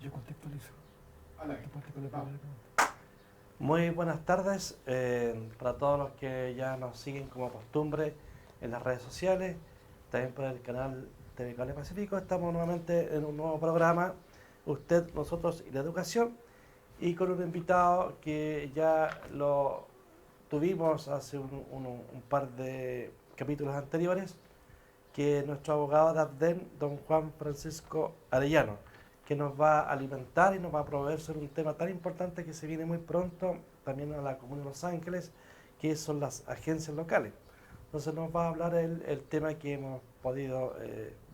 Yo contextualizo. Muy buenas tardes para todos los que ya nos siguen como costumbre en las redes sociales, también por el canal TV Cable Pacífico. Estamos nuevamente en un nuevo programa, Usted, Nosotros y la Educación, y con un invitado que ya lo tuvimos hace un par de capítulos anteriores, que es nuestro abogado de ADDEN, don Juan Francisco Arellano, que nos va a alimentar y nos va a proveer sobre un tema tan importante que se viene muy pronto también a la Comuna de Los Ángeles, que son las agencias locales. Entonces nos va a hablar el tema que hemos podido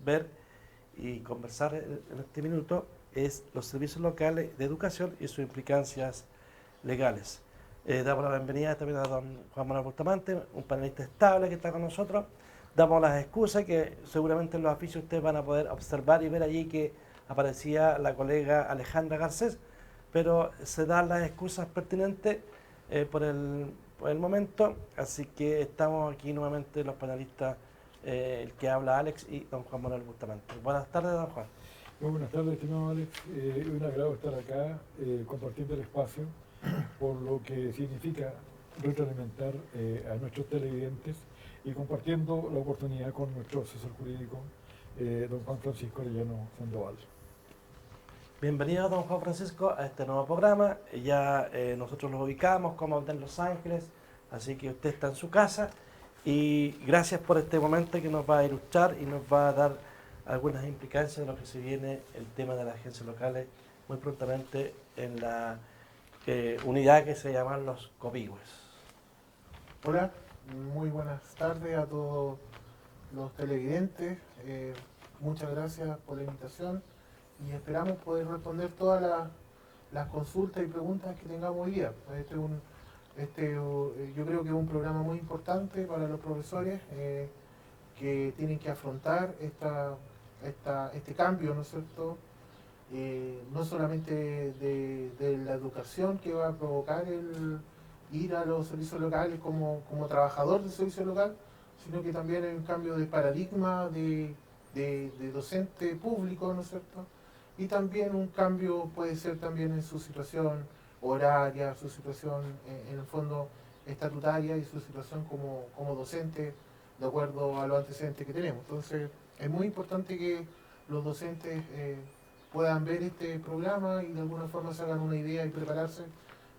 ver y conversar en este minuto, es los servicios locales de educación y sus implicancias legales. Damos la bienvenida también a don Juan Manuel Bustamante, un panelista estable que está con nosotros. Damos las excusas que seguramente en los afiches ustedes van a poder observar y ver allí que aparecía la colega Alejandra Garcés, pero se dan las excusas pertinentes por el momento, así que estamos aquí nuevamente los panelistas, el que habla Alex y don Juan Manuel Bustamante. Buenas tardes, don Juan. Muy buenas tardes, estimado Alex. Un agrado estar acá compartiendo el espacio, por lo que significa retroalimentar a nuestros televidentes y compartiendo la oportunidad con nuestro asesor jurídico, don Juan Francisco Arellano Sandoval. Bienvenido, don Juan Francisco, a este nuevo programa. Ya nosotros los ubicamos como en Los Ángeles, así que usted está en su casa. Y gracias por este momento que nos va a ilustrar y nos va a dar algunas implicancias de lo que se viene el tema de las agencias locales muy prontamente en la unidad que se llaman los copigües. Hola, muy buenas tardes a todos los televidentes. Muchas gracias por la invitación y esperamos poder responder todas las consultas y preguntas que tengamos hoy día. Yo creo que es un programa muy importante para los profesores que tienen que afrontar este cambio, ¿no es cierto? No solamente de la educación que va a provocar el ir a los servicios locales como trabajador del servicio local, sino que también hay un cambio de paradigma de docente público, ¿no es cierto? Y también un cambio puede ser también en su situación horaria, su situación en el fondo estatutaria y su situación como docente de acuerdo a los antecedentes que tenemos. Entonces es muy importante que los docentes puedan ver este programa y de alguna forma se hagan una idea y prepararse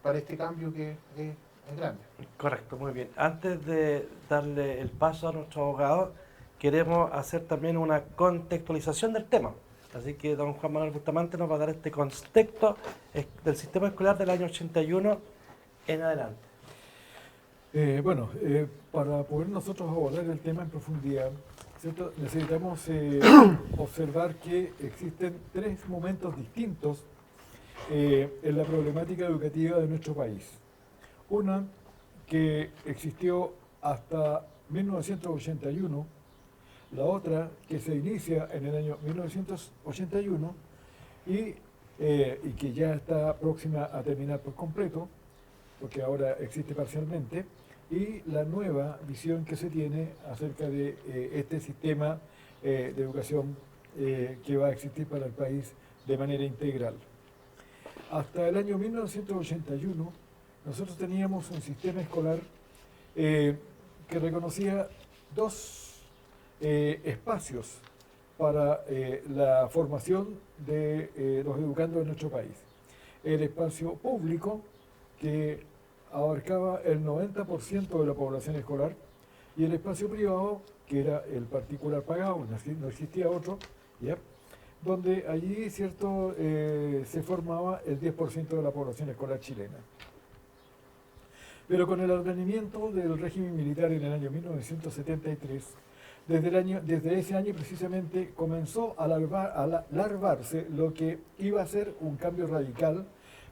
para este cambio que es grande. Correcto, muy bien. Antes de darle el paso a nuestro abogado, queremos hacer también una contextualización del tema. Así que don Juan Manuel Bustamante nos va a dar este contexto del sistema escolar del año 81 en adelante. Para poder nosotros abordar el tema en profundidad, ¿cierto? Necesitamos observar que existen tres momentos distintos en la problemática educativa de nuestro país. Una que existió hasta 1981, la otra que se inicia en el año 1981 y que ya está próxima a terminar por completo, porque ahora existe parcialmente, y la nueva visión que se tiene acerca de este sistema de educación que va a existir para el país de manera integral. Hasta el año 1981, nosotros teníamos un sistema escolar que reconocía dos espacios para la formación de los educandos de nuestro país. El espacio público, que abarcaba el 90% de la población escolar, y el espacio privado, que era el particular pagado, no existía otro, ¿ya? Donde allí, cierto, se formaba el 10% de la población escolar chilena. Pero con el advenimiento del régimen militar en el año 1973, desde ese año precisamente comenzó a larvarse lo que iba a ser un cambio radical,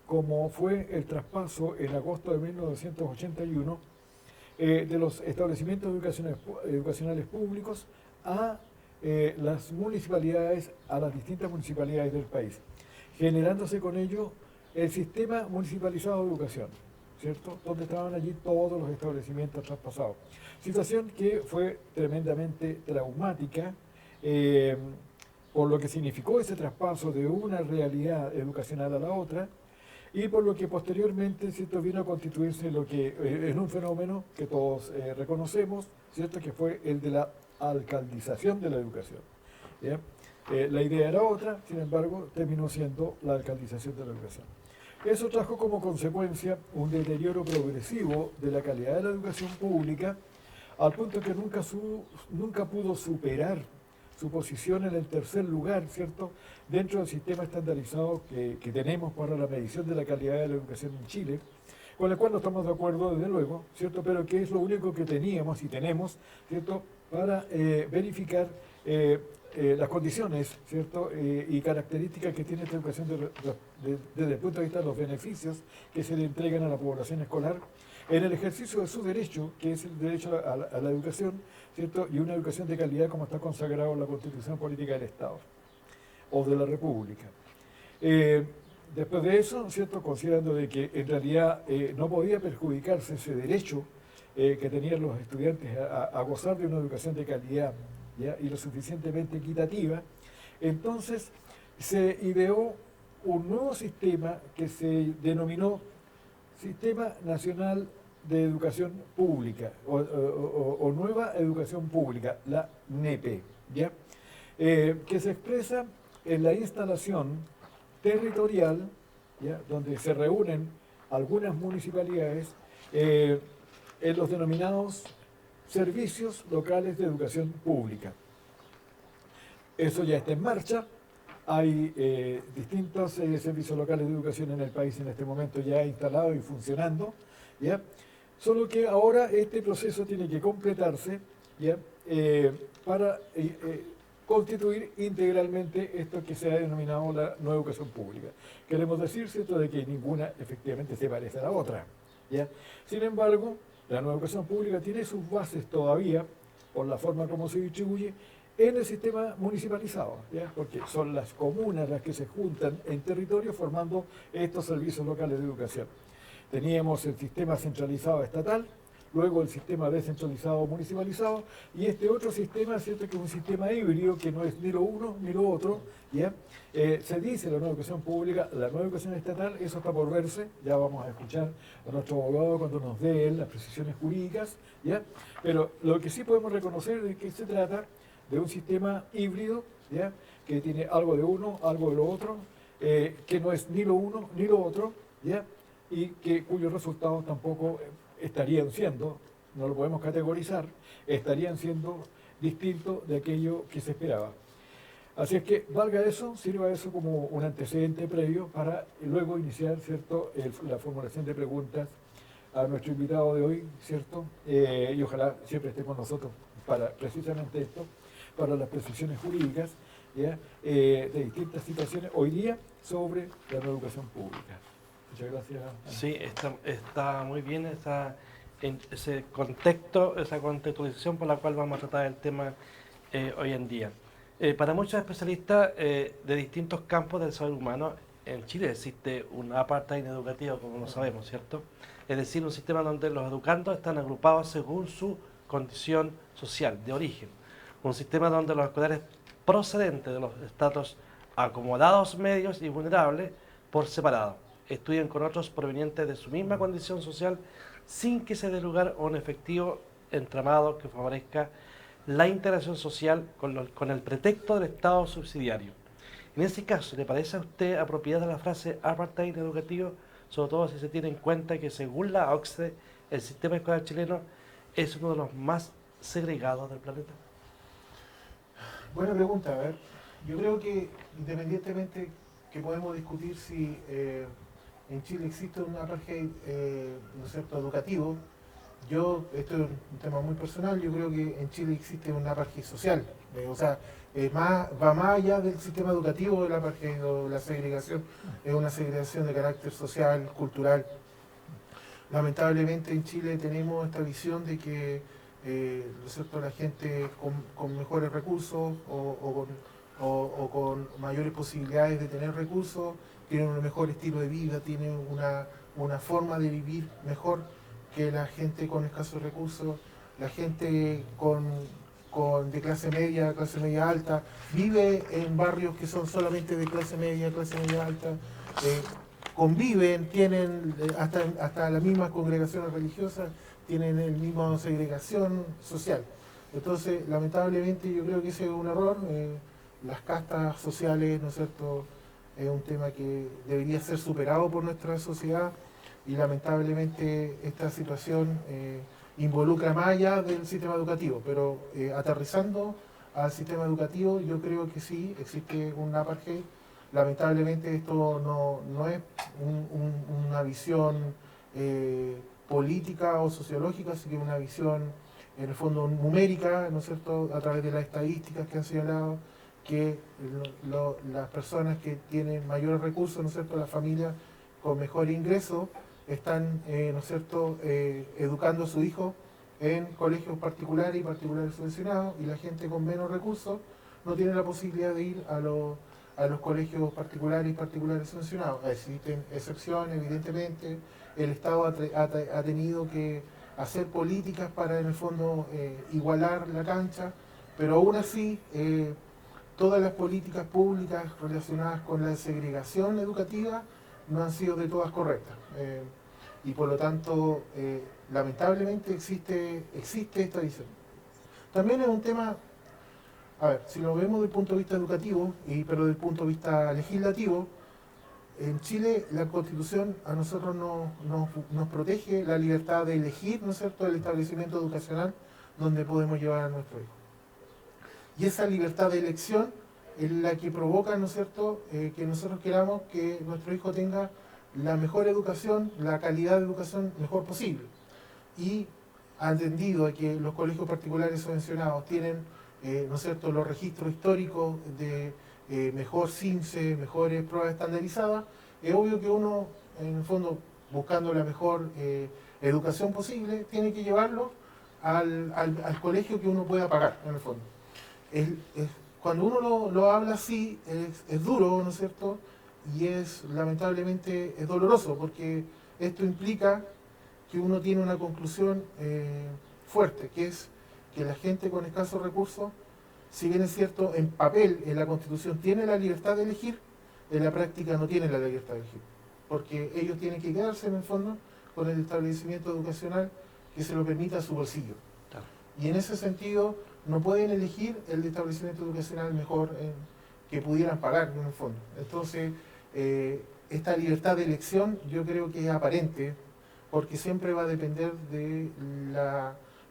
como fue el traspaso en agosto de 1981 de los establecimientos educacionales públicos a las municipalidades, a las distintas municipalidades del país, generándose con ello el sistema municipalizado de educación, ¿cierto? Donde estaban allí todos los establecimientos traspasados. Situación que fue tremendamente traumática por lo que significó ese traspaso de una realidad educacional a la otra, y por lo que posteriormente, ¿cierto?, vino a constituirse lo que en un fenómeno que todos reconocemos, ¿cierto?, que fue el de la alcaldización de la educación. ¿Ya? La idea era otra, sin embargo, terminó siendo la alcaldización de la educación. Eso trajo como consecuencia un deterioro progresivo de la calidad de la educación pública, al punto que nunca pudo superar su posición en el tercer lugar, ¿cierto?, dentro del sistema estandarizado que tenemos para la medición de la calidad de la educación en Chile, con el cual no estamos de acuerdo, desde luego, ¿cierto?, pero que es lo único que teníamos y tenemos, ¿cierto?, para verificar las condiciones, ¿cierto?, y características que tiene esta educación desde el punto de vista de los beneficios que se le entregan a la población escolar en el ejercicio de su derecho, que es el derecho a la educación, ¿cierto?, y una educación de calidad como está consagrado en la Constitución Política del Estado o de la República. Después de eso, ¿cierto?, considerando de que en realidad no podía perjudicarse ese derecho que tenían los estudiantes a gozar de una educación de calidad, ¿ya?, y lo suficientemente equitativa, entonces se ideó un nuevo sistema que se denominó Sistema Nacional de Educación Pública o Nueva Educación Pública, la NEP, ¿ya?, que se expresa en la instalación territorial, ¿ya?, donde se reúnen algunas municipalidades en los denominados servicios locales de educación pública. Eso ya está en marcha. Hay distintos servicios locales de educación en el país en este momento ya instalados y funcionando, ¿ya? Solo que ahora este proceso tiene que completarse, ¿ya?, para constituir integralmente esto que se ha denominado la nueva educación pública. Queremos decir, ¿cierto?, de que ninguna efectivamente se parece a la otra, ¿ya? Sin embargo, la nueva educación pública tiene sus bases todavía, por la forma como se distribuye, en el sistema municipalizado, ¿ya?, porque son las comunas las que se juntan en territorio formando estos servicios locales de educación. Teníamos el sistema centralizado estatal, luego el sistema descentralizado municipalizado, y este otro sistema, ¿cierto?, que es un sistema híbrido, que no es ni lo uno ni lo otro, ¿ya? Se dice la nueva educación pública, la nueva educación estatal, eso está por verse, ya vamos a escuchar a nuestro abogado cuando nos dé él las precisiones jurídicas, ¿ya? Pero lo que sí podemos reconocer es que se trata de un sistema híbrido, ¿ya?, que tiene algo de uno, algo de lo otro, que no es ni lo uno ni lo otro, ¿ya?, y cuyos resultados tampoco estarían siendo, no lo podemos categorizar, estarían siendo distintos de aquello que se esperaba. Así es que valga eso, sirva eso como un antecedente previo para luego iniciar, ¿cierto?, la formulación de preguntas a nuestro invitado de hoy, ¿cierto?, y ojalá siempre esté con nosotros para precisamente esto, para las precisiones jurídicas, ¿ya?, de distintas situaciones hoy día sobre la nueva educación pública. Muchas gracias. Sí, está muy bien en ese contexto, esa contextualización por la cual vamos a tratar el tema hoy en día. Para muchos especialistas de distintos campos del saber humano, en Chile existe un apartheid educativo, como lo sabemos, ¿cierto? Es decir, un sistema donde los educandos están agrupados según su condición social, de origen. Un sistema donde los escolares procedentes de los estratos acomodados, medios y vulnerables por separado estudian con otros provenientes de su misma condición social sin que se dé lugar a un efectivo entramado que favorezca la integración social con el pretexto del Estado subsidiario. En ese caso, ¿le parece a usted apropiada la frase apartheid educativo, sobre todo si se tiene en cuenta que según la OCDE el sistema escolar chileno es uno de los más segregados del planeta? Buena pregunta. A ver, yo creo que independientemente que podemos discutir si en Chile existe un apartheid, ¿no es cierto?, educativo, esto es un tema muy personal, yo creo que en Chile existe un apartheid social, o sea, va más allá del sistema educativo del apartheid o la segregación, es una segregación de carácter social, cultural. Lamentablemente en Chile tenemos esta visión de que ¿no es cierto?, la gente con mejores recursos o con mayores posibilidades de tener recursos tienen un mejor estilo de vida, tienen una forma de vivir mejor que la gente con escasos recursos. La gente con de clase media alta, vive en barrios que son solamente de clase media alta, conviven, tienen hasta las mismas congregaciones religiosas, tienen el mismo segregación social. Entonces, lamentablemente yo creo que ese es un error. Las castas sociales, ¿no es cierto?, es un tema que debería ser superado por nuestra sociedad y lamentablemente esta situación involucra más allá del sistema educativo, pero aterrizando al sistema educativo yo creo que sí, existe un apartheid. Lamentablemente esto no es una visión política o sociológica, sino que una visión en el fondo numérica, ¿no es cierto?, a través de las estadísticas que han señalado que las personas que tienen mayores recursos, ¿no es cierto?, las familias con mejor ingreso, están, ¿no es cierto?, educando a su hijo en colegios particulares y particulares subvencionados, y la gente con menos recursos no tiene la posibilidad de ir a los colegios particulares y particulares subvencionados. Existen excepciones, evidentemente. El Estado ha tenido que hacer políticas para, en el fondo, igualar la cancha, pero aún así, todas las políticas públicas relacionadas con la segregación educativa no han sido de todas correctas. Y por lo tanto, lamentablemente existe esta visión. También es un tema, a ver, si lo vemos desde el punto de vista educativo, pero desde el punto de vista legislativo, en Chile la Constitución a nosotros nos protege la libertad de elegir, ¿no es cierto?, el establecimiento educacional donde podemos llevar a nuestro hijo. Y esa libertad de elección es la que provoca, ¿no es cierto?, que nosotros queramos que nuestro hijo tenga la mejor educación, la calidad de educación mejor posible. Y ha entendido que los colegios particulares subvencionados tienen, ¿no es cierto?, los registros históricos de mejor CINCE, mejores pruebas estandarizadas. Es obvio que uno, en el fondo, buscando la mejor educación posible, tiene que llevarlo al colegio que uno pueda pagar, en el fondo. Cuando uno lo habla así, es duro, ¿no es cierto?, y lamentablemente es doloroso, porque esto implica que uno tiene una conclusión fuerte, que es que la gente con escasos recursos, si bien es cierto, en papel, en la Constitución, tiene la libertad de elegir, en la práctica no tiene la libertad de elegir, porque ellos tienen que quedarse, en el fondo, con el establecimiento educacional que se lo permita a su bolsillo. Claro. Y en ese sentido, no pueden elegir el establecimiento educacional mejor que pudieran pagar, en el fondo. Entonces, esta libertad de elección yo creo que es aparente, porque siempre va a depender de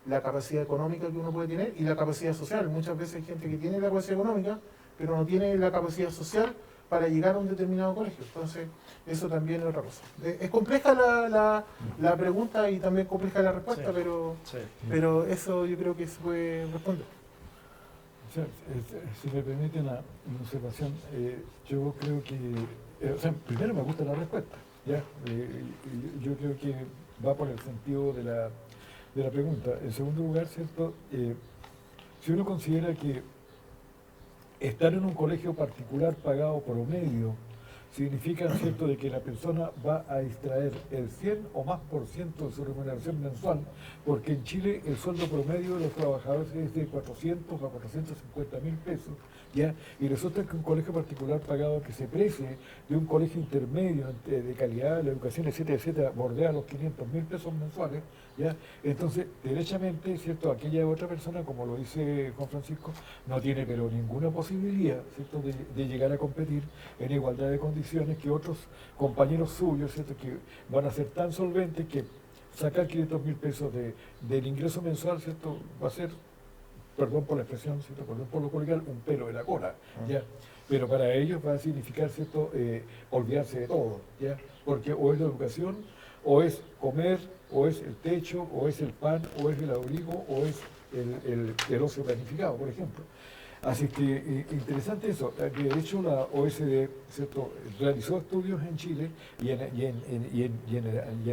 la capacidad económica que uno puede tener y la capacidad social. Muchas veces hay gente que tiene la capacidad económica, pero no tiene la capacidad social para llegar a un determinado colegio. Entonces, eso también es otra cosa. Es compleja la pregunta y también compleja la respuesta, Sí. pero eso yo creo que se puede responder. Si me permite una observación, yo creo que, primero me gusta la respuesta, ¿ya? Yo creo que va por el sentido de la pregunta. En segundo lugar, ¿cierto? Si uno considera que estar en un colegio particular pagado promedio significa, ¿cierto?, de que la persona va a extraer el 100 o más por ciento de su remuneración mensual, porque en Chile el sueldo promedio de los trabajadores es de 400 a 450 mil pesos, ¿ya? Y resulta que un colegio particular pagado que se precie de un colegio intermedio de calidad, la educación, etcétera, etcétera, bordea los 500 mil pesos mensuales, ¿ya? Entonces, derechamente, ¿cierto?, aquella otra persona, como lo dice Juan Francisco, no tiene pero ninguna posibilidad, ¿cierto?, de llegar a competir en igualdad de condiciones que otros compañeros suyos, ¿cierto?, que van a ser tan solventes que sacar 500 mil pesos del ingreso mensual, ¿cierto?, va a ser, perdón por la expresión, ¿cierto?, perdón por lo coloquial, un pelo de la cola, ¿ya? Pero para ellos va a significar, ¿cierto?, olvidarse de todo, ¿ya? Porque o es la educación, o es comer, o es el techo, o es el pan, o es el abrigo, o es el ocio planificado, por ejemplo. Así que interesante eso. De hecho, la OSD, ¿cierto?, realizó estudios en Chile y a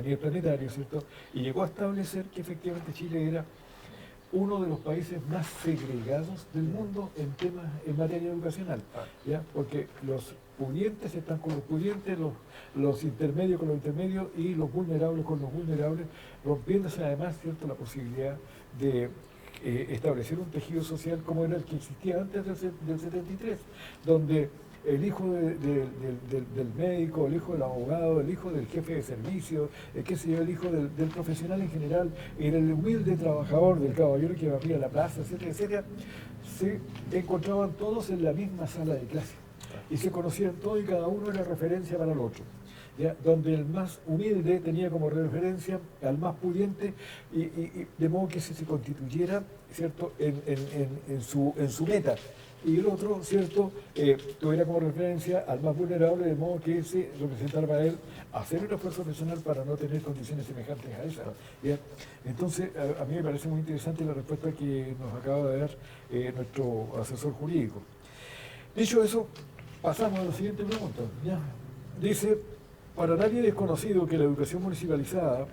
nivel planetario, ¿cierto?, y llegó a establecer que efectivamente Chile era uno de los países más segregados del mundo en materia educacional, ¿ya? Porque los pudientes están con los pudientes, los intermedios con los intermedios y los vulnerables con los vulnerables, rompiéndose además, ¿cierto?, la posibilidad de establecer un tejido social como era el que existía antes del 73, donde el hijo del médico, el hijo del abogado, el hijo del jefe de servicio, qué sé yo, el hijo del profesional en general, era el humilde trabajador, del caballero que barría la plaza, etcétera, etcétera, se encontraban todos en la misma sala de clase y se conocían todos y cada uno era referencia para el otro. ¿Ya? Donde el más humilde tenía como referencia al más pudiente y de modo que se constituyera, ¿cierto?, en su meta. Y el otro, ¿cierto?, tuviera como referencia al más vulnerable, de modo que se representara para él hacer un esfuerzo personal para no tener condiciones semejantes a esas. ¿Ya? Entonces, a mí me parece muy interesante la respuesta que nos acaba de dar nuestro asesor jurídico. Dicho eso, pasamos a la siguiente pregunta. ¿Ya? Dice: para nadie es desconocido que la educación municipalizada,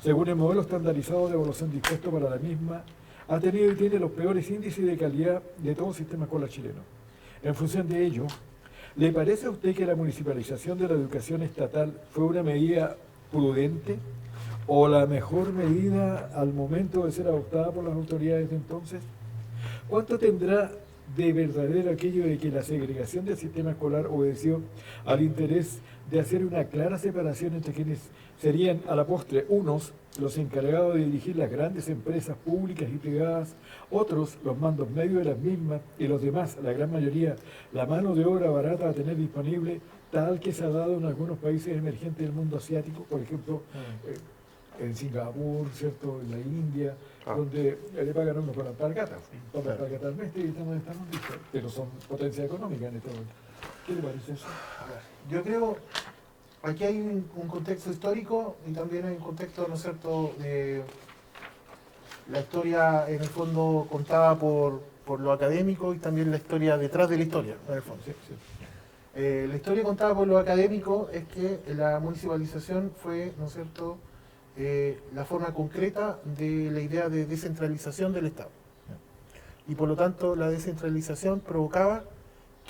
según el modelo estandarizado de evaluación dispuesto para la misma, ha tenido y tiene los peores índices de calidad de todo el sistema escolar chileno. En función de ello, ¿le parece a usted que la municipalización de la educación estatal fue una medida prudente o la mejor medida al momento de ser adoptada por las autoridades de entonces? ¿Cuánto tendrá de verdadero aquello de que la segregación del sistema escolar obedeció al interés de hacer una clara separación entre quienes serían a la postre unos los encargados de dirigir las grandes empresas públicas y privadas, otros los mandos medios de las mismas y los demás, la gran mayoría, la mano de obra barata a tener disponible, tal que se ha dado en algunos países emergentes del mundo asiático, por ejemplo, en Singapur, ¿cierto?, en la India, donde le pagan a uno con alpargatas, al mes y estamos listos, pero son potencia económica en este momento. ¿Qué le parece eso? Yo creo, aquí hay un contexto histórico y también hay un contexto, ¿no es cierto?, de la historia en el fondo contada por lo académico y también la historia detrás de la historia, en el fondo. Sí, sí. La historia contada por lo académico es que la municipalización fue, ¿no es cierto?, la forma concreta de la idea de descentralización del Estado. Y por lo tanto la descentralización provocaba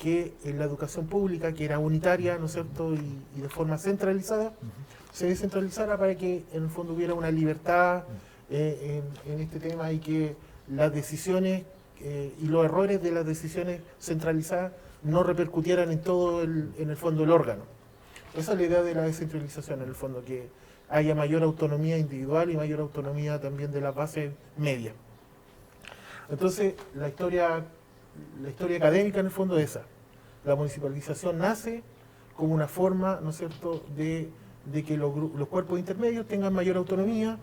que en la educación pública, que era unitaria, ¿no es cierto?, y de forma centralizada, se descentralizara para que en el fondo hubiera una libertad en este tema y que las decisiones y los errores de las decisiones centralizadas no repercutieran en todo en el fondo el órgano. Esa es la idea de la descentralización, en el fondo, que haya mayor autonomía individual y mayor autonomía también de la base media. Entonces, la historia académica en el fondo es esa. La municipalización nace como una forma, ¿no es cierto?, de que los cuerpos intermedios tengan mayor autonomía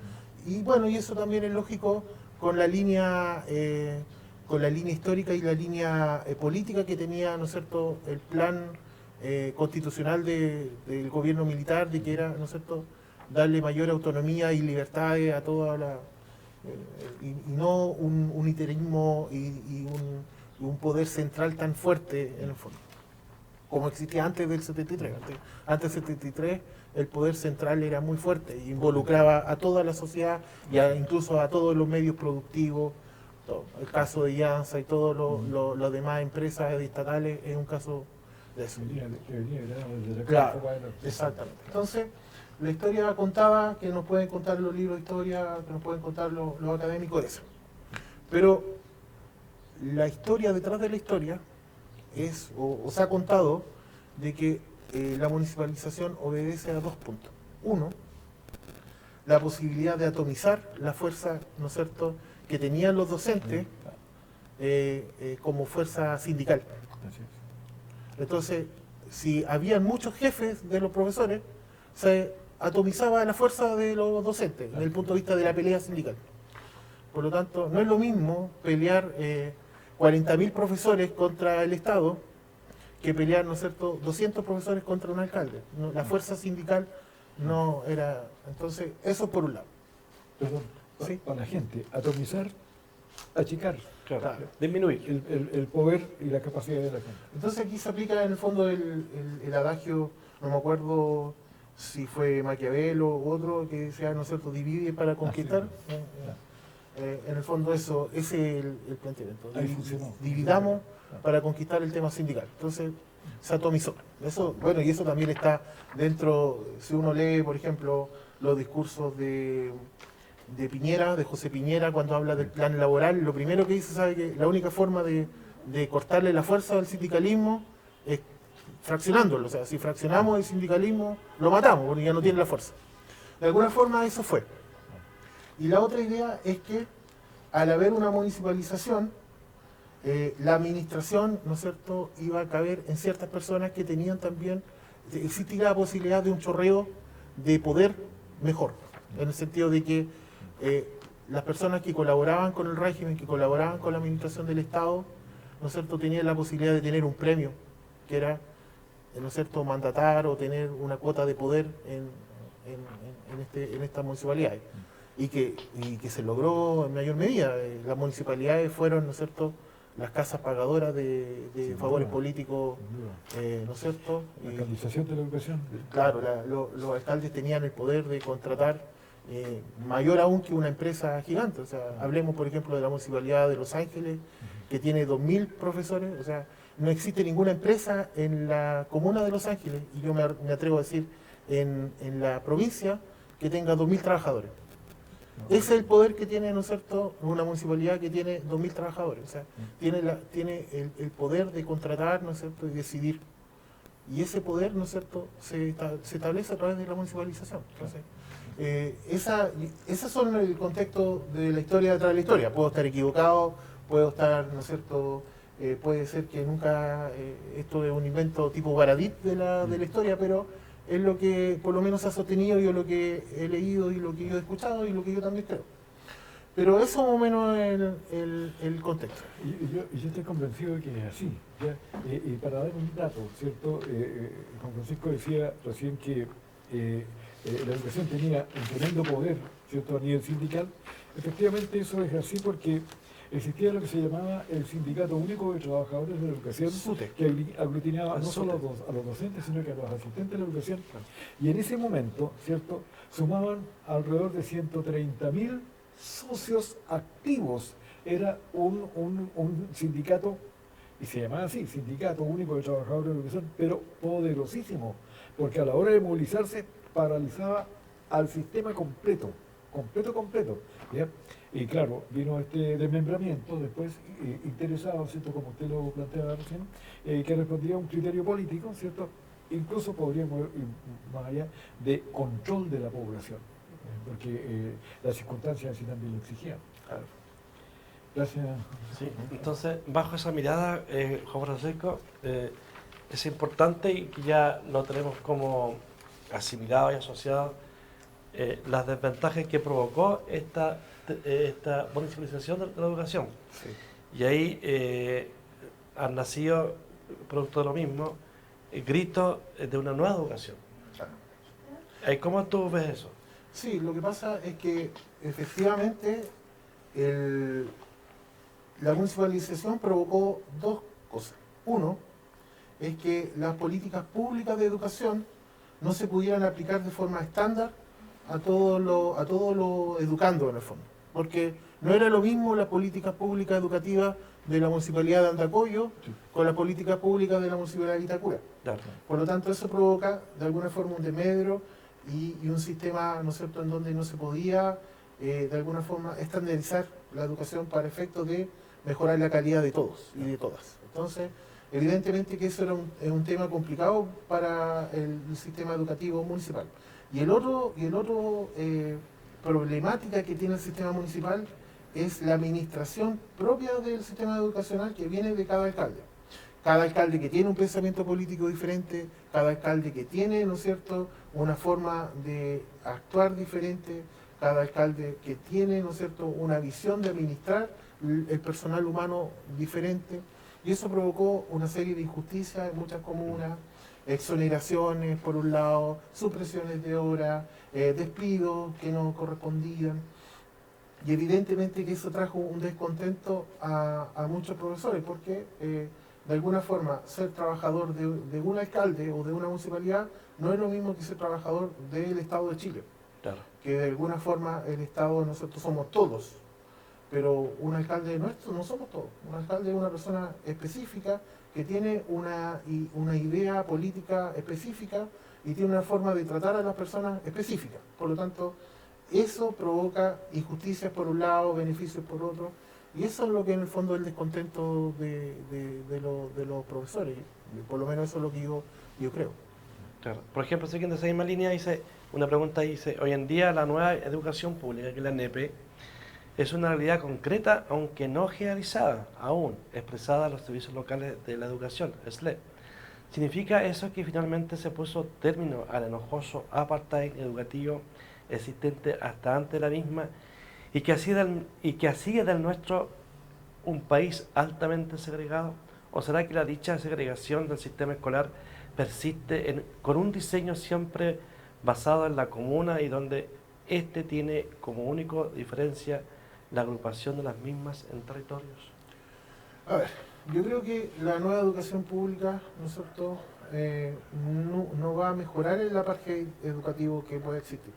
y bueno, y eso también es lógico con la línea histórica y la línea política que tenía, ¿no es cierto?, el plan constitucional del gobierno militar, de que era, ¿no es cierto?, darle mayor autonomía y libertades a toda la... y no un unitarismo y un poder central tan fuerte en el fondo, como existía antes del 73. Antes del 73 el poder central era muy fuerte e involucraba a toda la sociedad y incluso a todos los medios productivos. El caso de Llanza y todas las demás empresas estatales es un caso de eso. Claro, exactamente. Entonces, la historia contada, que nos pueden contar los libros de historia, que nos pueden contar los académicos, eso. Pero la historia detrás de la historia es, o se ha contado, de que la municipalización obedece a dos puntos. Uno, la posibilidad de atomizar la fuerza, ¿no es cierto?, que tenían los docentes como fuerza sindical. Entonces, si habían muchos jefes de los profesores, se atomizaba la fuerza de los docentes desde el punto de vista de la pelea sindical. Por lo tanto, no es lo mismo pelear 40.000 profesores contra el Estado que pelear, ¿no es cierto?, 200 profesores contra un alcalde. No, la fuerza sindical no era... Entonces, eso por un lado. Perdón, ¿sí?, para la gente, atomizar, achicar, claro. Disminuir el poder y la capacidad de la gente. Entonces aquí se aplica en el fondo el adagio, no me acuerdo si fue Maquiavelo u otro, que decía, ¿no es cierto?, divide para conquistar. En el fondo ese es el planteamiento. Dividamos para conquistar el tema sindical. Entonces se atomizó. Eso, bueno, y eso también está dentro, si uno lee, por ejemplo, los discursos de Piñera, de José Piñera, cuando habla del plan laboral, lo primero que dice, sabe que la única forma de cortarle la fuerza al sindicalismo es fraccionándolo. O sea, si fraccionamos el sindicalismo, lo matamos, porque ya no tiene la fuerza. De alguna forma eso fue. Y la otra idea es que al haber una municipalización, la administración, ¿no es cierto?, iba a caber en ciertas personas que tenían también, existía la posibilidad de un chorreo de poder mejor, en el sentido de que las personas que colaboraban con el régimen, que colaboraban con la administración del Estado, ¿no es cierto?, tenían la posibilidad de tener un premio, que era, ¿no es cierto?, mandatar o tener una cuota de poder en estas municipalidades. Y que se logró en mayor medida. Las municipalidades fueron, ¿no es cierto?, las casas pagadoras de favores políticos, ¿no es cierto? La alcaldización de la educación. Claro, los alcaldes tenían el poder de contratar mayor aún que una empresa gigante. O sea, hablemos, por ejemplo, de la municipalidad de Los Ángeles, que tiene 2.000 profesores. O sea, no existe ninguna empresa en la comuna de Los Ángeles, y yo me atrevo a decir en la provincia, que tenga 2.000 trabajadores. Ese es el poder que tiene, ¿no es cierto?, una municipalidad que tiene 2.000 trabajadores. O sea, tiene el poder de contratar, ¿no es cierto?, y decidir. Y ese poder, ¿no es cierto?, se establece a través de la municipalización. Entonces, esas son el contexto de la historia detrás de la historia. Puedo estar equivocado, puedo estar, ¿no es cierto?, puede ser que nunca esto es un invento tipo Baradit de la historia, pero es lo que por lo menos se ha sostenido, yo lo que he leído y lo que yo he escuchado y lo que yo también creo. Pero eso más o menos es el contexto. Y yo estoy convencido de que es así. ¿Ya? Y para dar un dato, ¿cierto? Juan Francisco decía recién que la educación tenía un tremendo poder, ¿cierto?, a nivel sindical. Efectivamente eso es así porque existía lo que se llamaba el Sindicato Único de Trabajadores de la Educación, que aglutinaba no solo a los docentes, sino que a los asistentes de la educación. Y en ese momento, ¿cierto?, sumaban alrededor de 130.000 socios activos. Era un sindicato, y se llamaba así, Sindicato Único de Trabajadores de la Educación, pero poderosísimo, porque a la hora de movilizarse paralizaba al sistema completo. ¿Ya? Y claro, vino este desmembramiento después interesado, ¿cierto?, como usted lo planteaba recién, que respondía a un criterio político, ¿cierto?, incluso podríamos ir más allá de control de la población, porque las circunstancias así también lo exigían. Claro. Gracias. Sí, entonces, bajo esa mirada, Juan Francisco, es importante y que ya lo tenemos como asimilado y asociado, las desventajas que provocó esta municipalización de la educación. Sí. Y ahí han nacido, producto de lo mismo, gritos de una nueva educación. Claro. ¿Cómo tú ves eso? Sí, lo que pasa es que efectivamente la municipalización provocó dos cosas. Uno, es que las políticas públicas de educación no se pudieran aplicar de forma estándar a todos los educandos en el fondo. Porque no era lo mismo la política pública educativa de la Municipalidad de Andacollo con la política pública de la Municipalidad de Vitacura. Claro. Por lo tanto, eso provoca de alguna forma un desmedro y un sistema, ¿no es cierto?, en donde no se podía de alguna forma estandarizar la educación para efectos de mejorar la calidad de todos y de todas. Entonces, evidentemente que eso era un tema complicado para el sistema educativo municipal. Y el otro problemática que tiene el sistema municipal es la administración propia del sistema educacional que viene de cada alcalde. Cada alcalde que tiene un pensamiento político diferente, cada alcalde que tiene, ¿no es cierto?, una forma de actuar diferente, cada alcalde que tiene, ¿no es cierto?, una visión de administrar el personal humano diferente. Y eso provocó una serie de injusticias en muchas comunas, exoneraciones por un lado, supresiones de horas, despidos que no correspondían. Y evidentemente que eso trajo un descontento a muchos profesores, porque de alguna forma ser trabajador de un alcalde o de una municipalidad no es lo mismo que ser trabajador del Estado de Chile. Claro. Que de alguna forma el Estado, nosotros somos todos, pero un alcalde nuestro no somos todos. Un alcalde es una persona específica que tiene una idea política específica y tiene una forma de tratar a las personas específica. Por lo tanto, eso provoca injusticias por un lado, beneficios por otro, y eso es lo que en el fondo es el descontento de los profesores, por lo menos eso es lo que yo creo. Claro. Por ejemplo, siguiendo esa misma línea, dice una pregunta, dice, hoy en día la nueva educación pública, que es la NEPE, es una realidad concreta, aunque no generalizada, aún expresada en los servicios locales de la educación, SLE. ¿Significa eso que finalmente se puso término al enojoso apartheid educativo existente hasta antes de la misma y que hacía del nuestro un país altamente segregado? ¿O será que la dicha segregación del sistema escolar persiste con un diseño siempre basado en la comuna y donde éste tiene como única diferencia la agrupación de las mismas en territorios? A ver, yo creo que la nueva educación pública, ¿no es cierto?, no va a mejorar el apartheid educativo que puede existir.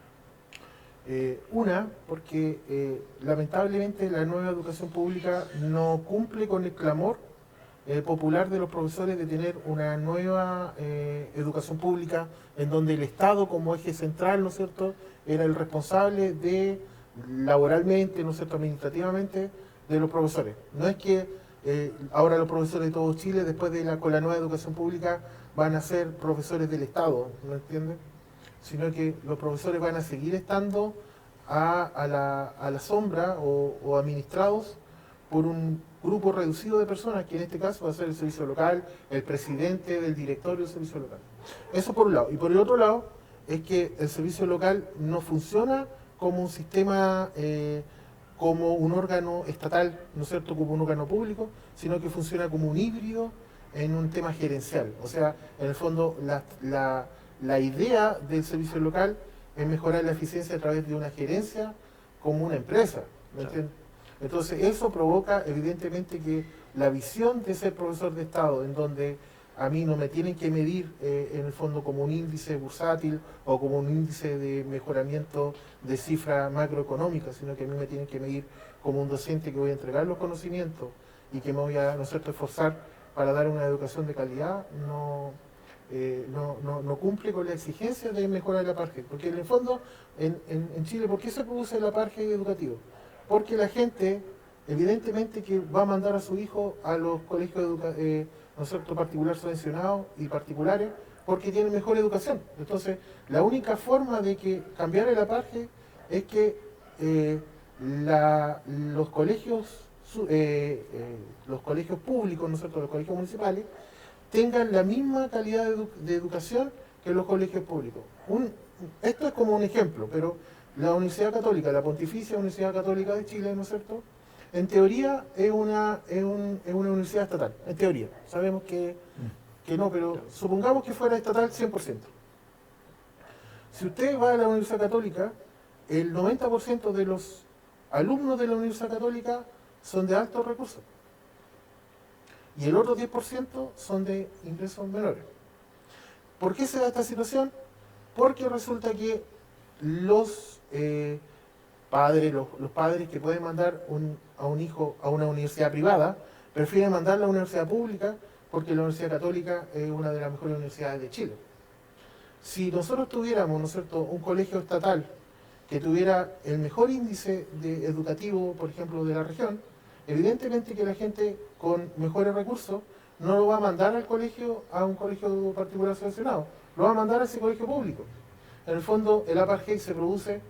Porque lamentablemente la nueva educación pública no cumple con el clamor popular de los profesores de tener una nueva educación pública en donde el Estado como eje central, ¿no es cierto?, era el responsable de laboralmente, ¿no es cierto?, administrativamente de los profesores. No es que ahora los profesores de todo Chile, después con la nueva educación pública, van a ser profesores del Estado, ¿no entiendes? Sino que los profesores van a seguir estando a la sombra o administrados por un grupo reducido de personas, que en este caso va a ser el servicio local, el presidente del directorio del servicio local. Eso por un lado. Y por el otro lado, es que el servicio local no funciona como un sistema, como un órgano estatal, ¿no es cierto?, como un órgano público, sino que funciona como un híbrido en un tema gerencial. O sea, en el fondo, la idea del servicio local es mejorar la eficiencia a través de una gerencia como una empresa, ¿me entiendes? Entonces eso provoca evidentemente que la visión de ser profesor de Estado, en donde a mí no me tienen que medir en el fondo como un índice bursátil o como un índice de mejoramiento de cifra macroeconómica, sino que a mí me tienen que medir como un docente que voy a entregar los conocimientos y que me voy a, ¿no es cierto?, esforzar para dar una educación de calidad, no cumple con la exigencia de mejorar el apartheid. Porque en el fondo, en Chile, ¿por qué se produce el apartheid educativo? Porque la gente, evidentemente, que va a mandar a su hijo a los colegios ¿no es cierto?, particulares subvencionados y particulares, porque tienen mejor educación. Entonces, la única forma de que cambiar el apartheid es que los colegios públicos, ¿no es cierto?, los colegios municipales, tengan la misma calidad de educación que los colegios públicos. Esto es como un ejemplo, pero la Universidad Católica, la Pontificia Universidad Católica de Chile, ¿no es cierto?, en teoría es una universidad estatal, en teoría. Sabemos que no, pero supongamos que fuera estatal 100%. Si usted va a la Universidad Católica, el 90% de los alumnos de la Universidad Católica son de altos recursos. Y el otro 10% son de ingresos menores. ¿Por qué se da esta situación? Porque resulta que los padres que pueden mandar a un hijo a una universidad privada, prefieren mandarlo a una universidad pública porque la Universidad Católica es una de las mejores universidades de Chile. Si nosotros tuviéramos, ¿no es cierto?, un colegio estatal que tuviera el mejor índice educativo, por ejemplo, de la región, evidentemente que la gente con mejores recursos no lo va a mandar a un colegio particular subvencionado, lo va a mandar a ese colegio público. En el fondo, el apartheid se produce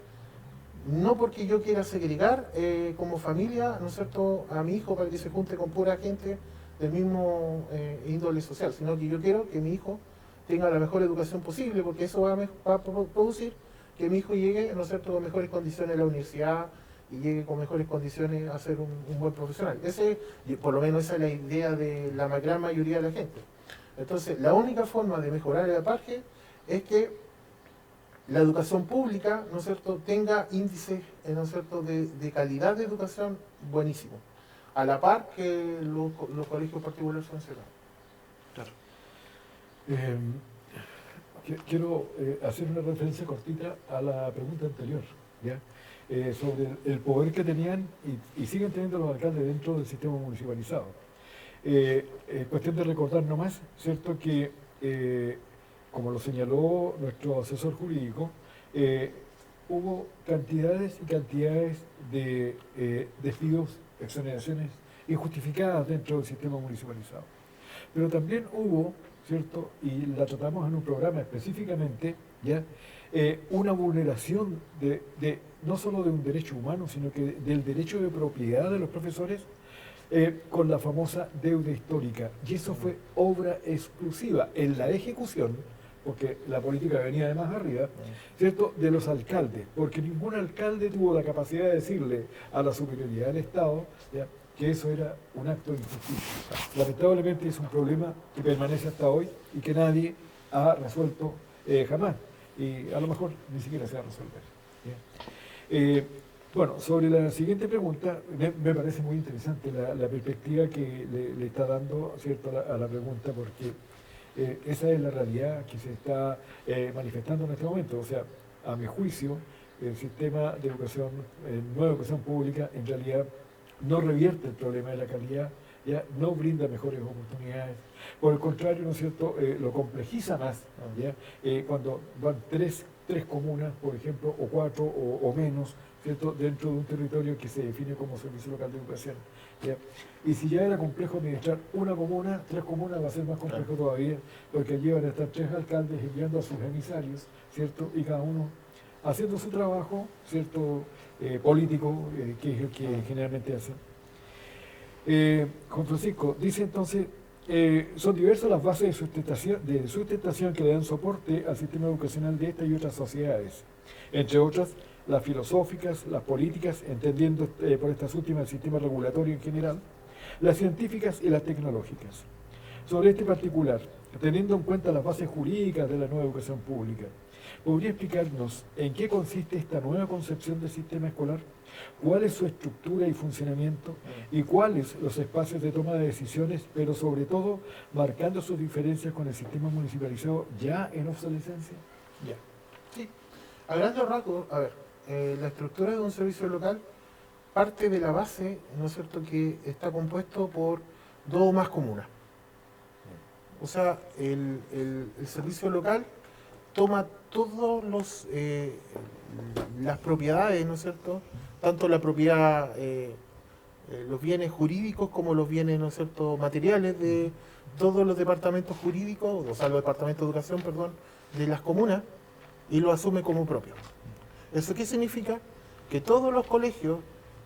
no porque yo quiera segregar como familia, ¿no es cierto?, a mi hijo para que se junte con pura gente del mismo índole social, sino que yo quiero que mi hijo tenga la mejor educación posible, porque eso va a producir que mi hijo llegue, ¿no es cierto?, con mejores condiciones a la universidad y llegue con mejores condiciones a ser un buen profesional. Por lo menos esa es la idea de la gran mayoría de la gente. Entonces, la única forma de mejorar el apartheid es que la educación pública, ¿no es cierto?, tenga índices, ¿no es cierto?, de calidad de educación buenísimo, a la par que los colegios particulares subvencionados. Claro. Quiero hacer una referencia cortita a la pregunta anterior, ¿ya? Sobre el poder que tenían y siguen teniendo los alcaldes dentro del sistema municipalizado. Cuestión de recordar nomás, ¿cierto?, que como lo señaló nuestro asesor jurídico, hubo cantidades y cantidades de despidos, exoneraciones injustificadas dentro del sistema municipalizado. Pero también hubo, ¿cierto? Y la tratamos en un programa específicamente, ¿ya? Una vulneración no solo de un derecho humano, sino que del derecho de propiedad de los profesores con la famosa deuda histórica. Y eso fue obra exclusiva en la ejecución, porque la política venía de más arriba, ¿cierto?, de los alcaldes, porque ningún alcalde tuvo la capacidad de decirle a la superioridad del Estado, ¿ya?, que eso era un acto de injusticia. Lamentablemente es un problema que permanece hasta hoy y que nadie ha resuelto jamás, y a lo mejor ni siquiera se va a resolver. Bueno, sobre la siguiente pregunta, me parece muy interesante la perspectiva que le está dando, ¿cierto?, a la pregunta, porque esa es la realidad que se está manifestando en este momento. O sea, a mi juicio, el sistema de educación, nueva educación pública, en realidad no revierte el problema de la calidad, ya no brinda mejores oportunidades. Por el contrario, ¿no es cierto?, lo complejiza más, ¿ya? Cuando van tres comunas, por ejemplo, o 4 o menos, ¿cierto?, dentro de un territorio que se define como servicio local de educación, ¿ya? Y si ya era complejo administrar una comuna, 3 comunas va a ser más complejo todavía, porque allí van a estar 3 alcaldes enviando a sus emisarios, ¿cierto?, y cada uno haciendo su trabajo, ¿cierto?, político, que es el que generalmente hacen. Juan Francisco dice entonces, son diversas las bases de sustentación que le dan soporte al sistema educacional de esta y otras sociedades, entre otras las filosóficas, las políticas, entendiendo por estas últimas el sistema regulatorio en general, las científicas y las tecnológicas. Sobre este particular, teniendo en cuenta las bases jurídicas de la nueva educación pública, ¿podría explicarnos en qué consiste esta nueva concepción del sistema escolar? ¿Cuál es su estructura y funcionamiento? ¿Y cuáles los espacios de toma de decisiones? Pero sobre todo, marcando sus diferencias con el sistema municipalizado ya en obsolescencia. Ya. Sí. A grandes rasgos, a ver, la estructura de un servicio local parte de la base, ¿no es cierto?, que está compuesto por 2 o más comunas. O sea, el servicio local toma todos las propiedades, ¿no es cierto?, tanto la propiedad, los bienes jurídicos como los bienes, ¿no es cierto?, materiales de todos los departamentos jurídicos, o sea, los departamentos de educación, perdón, de las comunas, y lo asume como propio. ¿Eso qué significa? Que todos los colegios,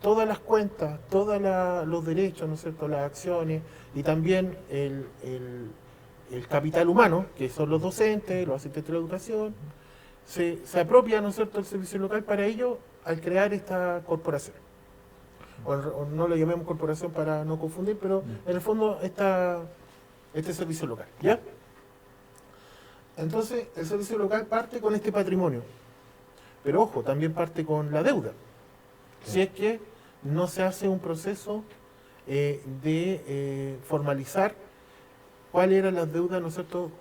todas las cuentas, todos los derechos, ¿no es cierto?, las acciones, y también el capital humano, que son los docentes, los asistentes de la educación, se apropia, ¿no es cierto?, el servicio local para ello al crear esta corporación. O no lo llamemos corporación para no confundir, pero en el fondo este servicio local, ¿ya? Entonces, el servicio local parte con este patrimonio, pero ojo, también parte con la deuda. Si es que no se hace un proceso de formalizar cuáles eran las deudas, ¿no es cierto?,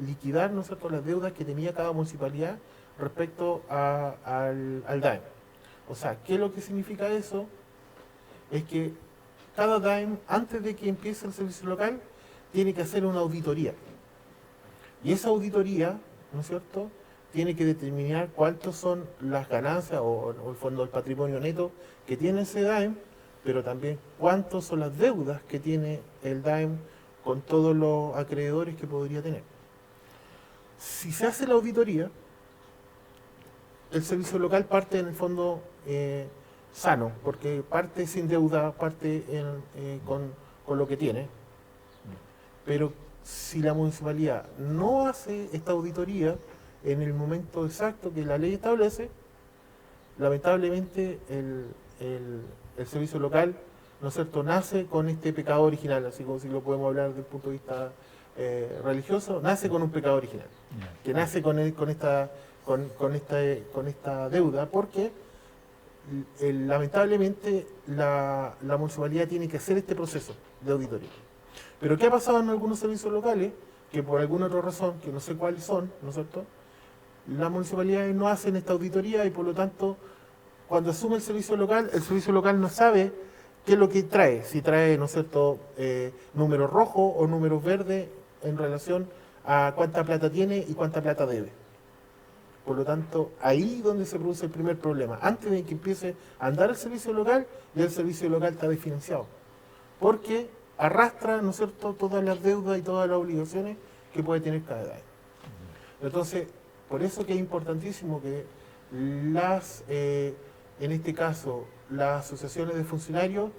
liquidar, ¿no es cierto?, las deudas que tenía cada municipalidad respecto al DAEM. O sea, ¿qué es lo que significa eso? Es que cada DAEM, antes de que empiece el servicio local, tiene que hacer una auditoría. Y esa auditoría, ¿no es cierto?, tiene que determinar cuántas son las ganancias o el fondo del patrimonio neto que tiene ese DAEM, pero también cuántas son las deudas que tiene el DAEM con todos los acreedores que podría tener. Si se hace la auditoría, el servicio local parte en el fondo sano, porque parte sin deuda, parte con lo que tiene. Pero si la municipalidad no hace esta auditoría en el momento exacto que la ley establece, lamentablemente el servicio local, ¿no es cierto?, nace con este pecado original, así como si lo podemos hablar desde el punto de vista religioso, nace con un pecado original, que nace con esta deuda, porque lamentablemente la municipalidad tiene que hacer este proceso de auditoría. Pero ¿qué ha pasado en algunos servicios locales? Que por alguna otra razón, que no sé cuáles son, ¿no es cierto?, las municipalidades no hacen esta auditoría y por lo tanto, cuando asume el servicio local no sabe qué es lo que trae, si trae, ¿no es cierto?, números rojos o números verdes en relación a cuánta plata tiene y cuánta plata debe. Por lo tanto, ahí donde se produce el primer problema. Antes de que empiece a andar el servicio local, ya el servicio local está desfinanciado. Porque arrastra, ¿no es cierto?, todas las deudas y todas las obligaciones que puede tener cada DAE. Entonces, por eso que es importantísimo que en este caso, las asociaciones de funcionarios,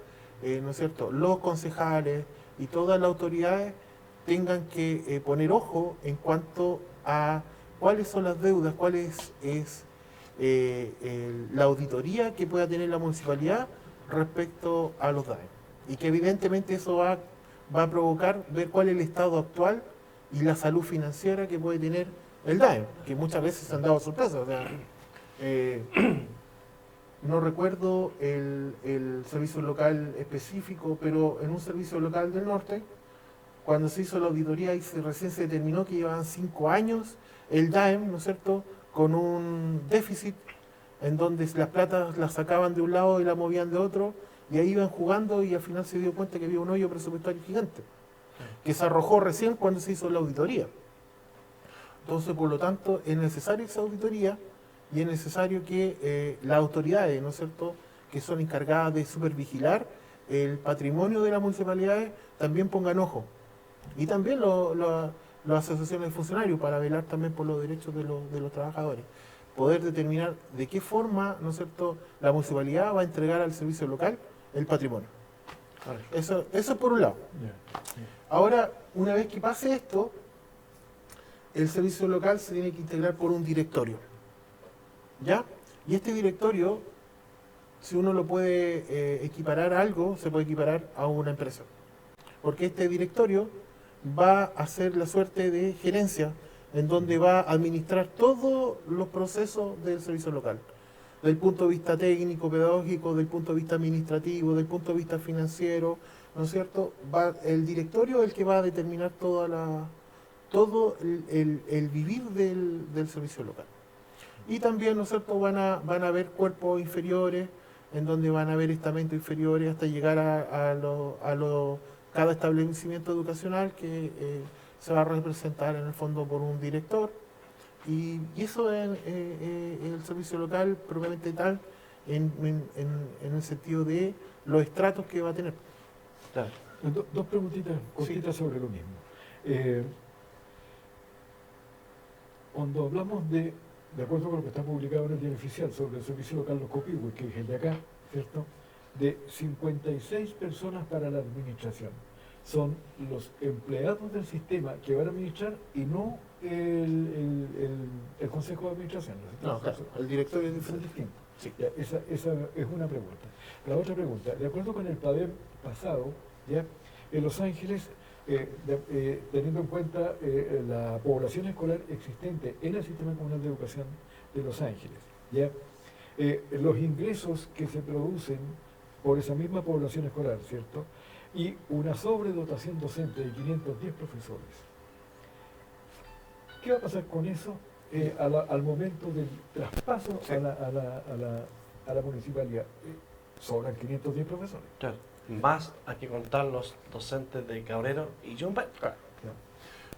¿no es cierto?, los concejales y todas las autoridades tengan que poner ojo en cuanto a cuáles son las deudas, cuál es la auditoría que pueda tener la municipalidad respecto a los DAE. Y que evidentemente eso va a provocar ver cuál es el estado actual y la salud financiera que puede tener el DAE, que muchas veces se han dado sorpresas. O sea, no recuerdo el servicio local específico, pero en un servicio local del norte, cuando se hizo la auditoría y recién se determinó que llevaban 5 años el DAEM, ¿no es cierto?, con un déficit en donde las platas las sacaban de un lado y las movían de otro, y ahí iban jugando y al final se dio cuenta que había un hoyo presupuestario gigante, que se arrojó recién cuando se hizo la auditoría. Entonces, por lo tanto, es necesaria esa auditoría y es necesario que las autoridades, ¿no es cierto?, que son encargadas de supervigilar el patrimonio de las municipalidades, también pongan ojo. Y también las asociaciones de funcionarios para velar también por los derechos de los trabajadores. Poder determinar de qué forma, ¿no es cierto?, la municipalidad va a entregar al servicio local el patrimonio. Eso es por un lado. Ahora, una vez que pase esto, el servicio local se tiene que integrar por un directorio. ¿Ya? Y este directorio, si uno lo puede equiparar a algo, se puede equiparar a una empresa. Porque este directorio va a ser la suerte de gerencia, en donde va a administrar todos los procesos del servicio local. Del punto de vista técnico, pedagógico, del punto de vista administrativo, del punto de vista financiero, ¿no es cierto? El directorio es el que va a determinar todo el vivir del servicio local. Y también, ¿no es cierto?, van a haber cuerpos inferiores, en donde van a haber estamentos inferiores hasta llegar a cada establecimiento educacional que se va a representar en el fondo por un director. Y eso es el servicio local propiamente tal, en el sentido de los estratos que va a tener. Claro. Dos preguntitas cortitas sobre lo mismo. Cuando hablamos de acuerdo con lo que está publicado en el diario oficial sobre el servicio local Los Copihue, que es el de acá, ¿cierto?, de 56 personas para la administración. Son los empleados del sistema que van a administrar y no el Consejo de Administración. No, claro, el directorio es Son diferente. distintos. Sí. Ya, esa es una pregunta. La otra pregunta, de acuerdo con el PADEM pasado, ¿ya?, en Los Ángeles, teniendo en cuenta la población escolar existente en el Sistema Comunal de Educación de Los Ángeles, ¿ya?, los ingresos que se producen por esa misma población escolar, ¿cierto?, y una sobredotación docente de 510 profesores. ¿Qué va a pasar con eso al momento del traspaso a la municipalidad? Sobran 510 profesores. Claro. Más hay que contar los docentes de Cabrero y Jumper.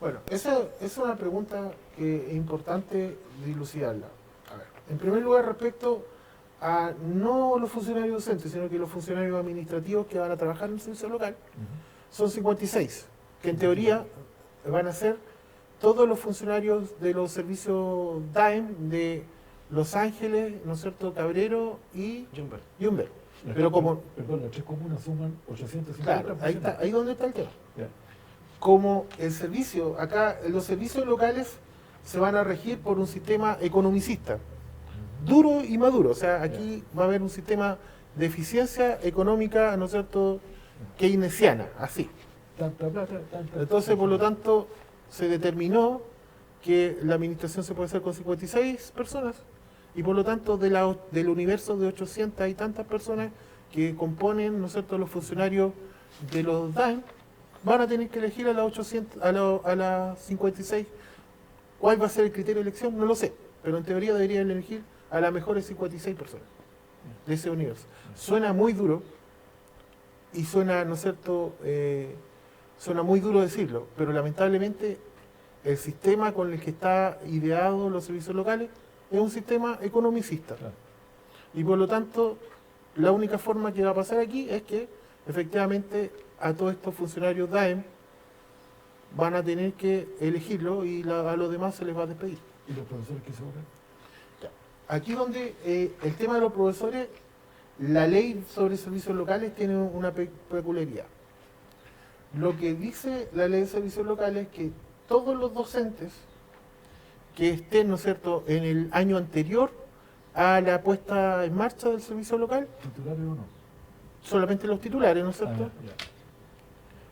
Bueno, esa es una pregunta que es importante dilucidarla. A ver, en primer lugar, respecto a no los funcionarios docentes, sino que los funcionarios administrativos que van a trabajar en el servicio local, son 56, que en teoría van a ser todos los funcionarios de los servicios DAEM de Los Ángeles, ¿no es cierto?, Cabrero y Jumper. Pero como... Perdón, las tres comunas suman 850. Claro, ahí donde está el tema. Ya. Como el servicio, acá los servicios locales se van a regir por un sistema economicista, duro y maduro. O sea, aquí va a haber un sistema de eficiencia económica, ¿no es cierto?, keynesiana, así. Tanta plata, Entonces, por lo tanto, se determinó que la administración se puede hacer con 56 personas y por lo tanto del universo de 800 y tantas personas que componen, ¿no es cierto?, los funcionarios de los DAEM, van a tener que elegir a las 800, a las 56. ¿Cuál va a ser el criterio de elección? No lo sé, pero en teoría deberían elegir a las mejores 56 personas de ese universo. Suena muy duro y suena, ¿no es cierto?, suena muy duro decirlo, pero lamentablemente el sistema con el que está ideado los servicios locales es un sistema economicista. Claro. Y por lo tanto, la única forma que va a pasar aquí es que efectivamente a todos estos funcionarios DAEM van a tener que elegirlo y a los demás se les va a despedir. ¿Y los profesores que sobran? Aquí donde el tema de los profesores, la ley sobre servicios locales tiene una peculiaridad. Lo que dice la ley de servicios locales es que todos los docentes que estén, ¿no es cierto?, en el año anterior a la puesta en marcha del servicio local, ¿Titulares o no? solamente los titulares, ¿no es cierto?, Ya.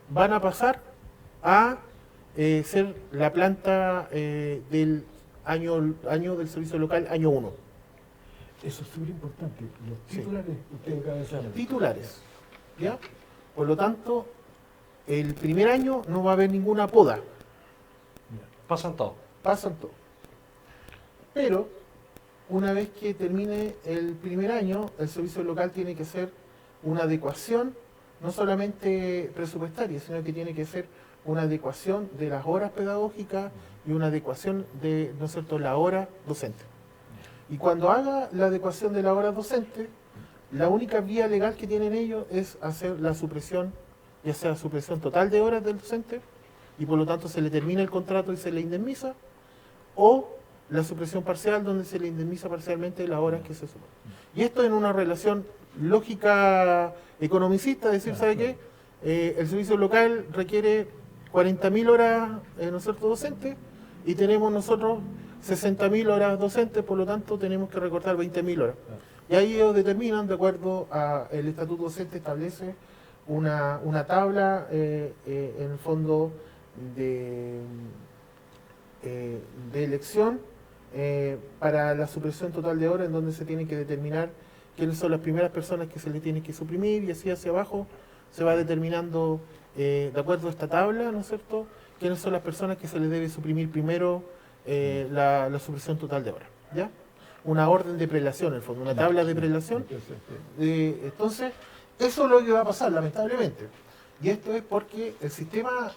van a pasar a ser la planta del año del servicio local, año 1. Eso es súper importante. Los Sí. titulares, usted cada vez sabe. Titulares, ¿ya? Por lo tanto, el primer año no va a haber ninguna poda, Ya. Pasan todo. pasan todo. Pero, una vez que termine el primer año, el servicio local tiene que hacer una adecuación, no solamente presupuestaria, sino que tiene que ser una adecuación de las horas pedagógicas y una adecuación de, ¿no es cierto?, la hora docente. Y cuando haga la adecuación de la hora docente, la única vía legal que tienen ellos es hacer la supresión, ya sea supresión total de horas del docente, y por lo tanto se le termina el contrato y se le indemniza, o la supresión parcial, donde se le indemniza parcialmente las horas que se suman. Y esto en una relación lógica economicista, es decir, ¿sabe qué? El servicio local requiere 40.000 horas, ¿no es cierto?, docentes, y tenemos nosotros 60.000 horas docentes, por lo tanto tenemos que recortar 20.000 horas. Y ahí ellos determinan, de acuerdo al estatuto docente, establece una tabla, en el fondo, de elección para la supresión total de horas, en donde se tiene que determinar quiénes son las primeras personas que se le tienen que suprimir, y así hacia abajo se va determinando, de acuerdo a esta tabla, ¿no es cierto?, quiénes son las personas que se les debe suprimir primero la supresión total de horas, ¿ya? Una orden de prelación, en el fondo, una tabla de prelación. Entonces, eso es lo que va a pasar, lamentablemente. Y esto es porque el sistema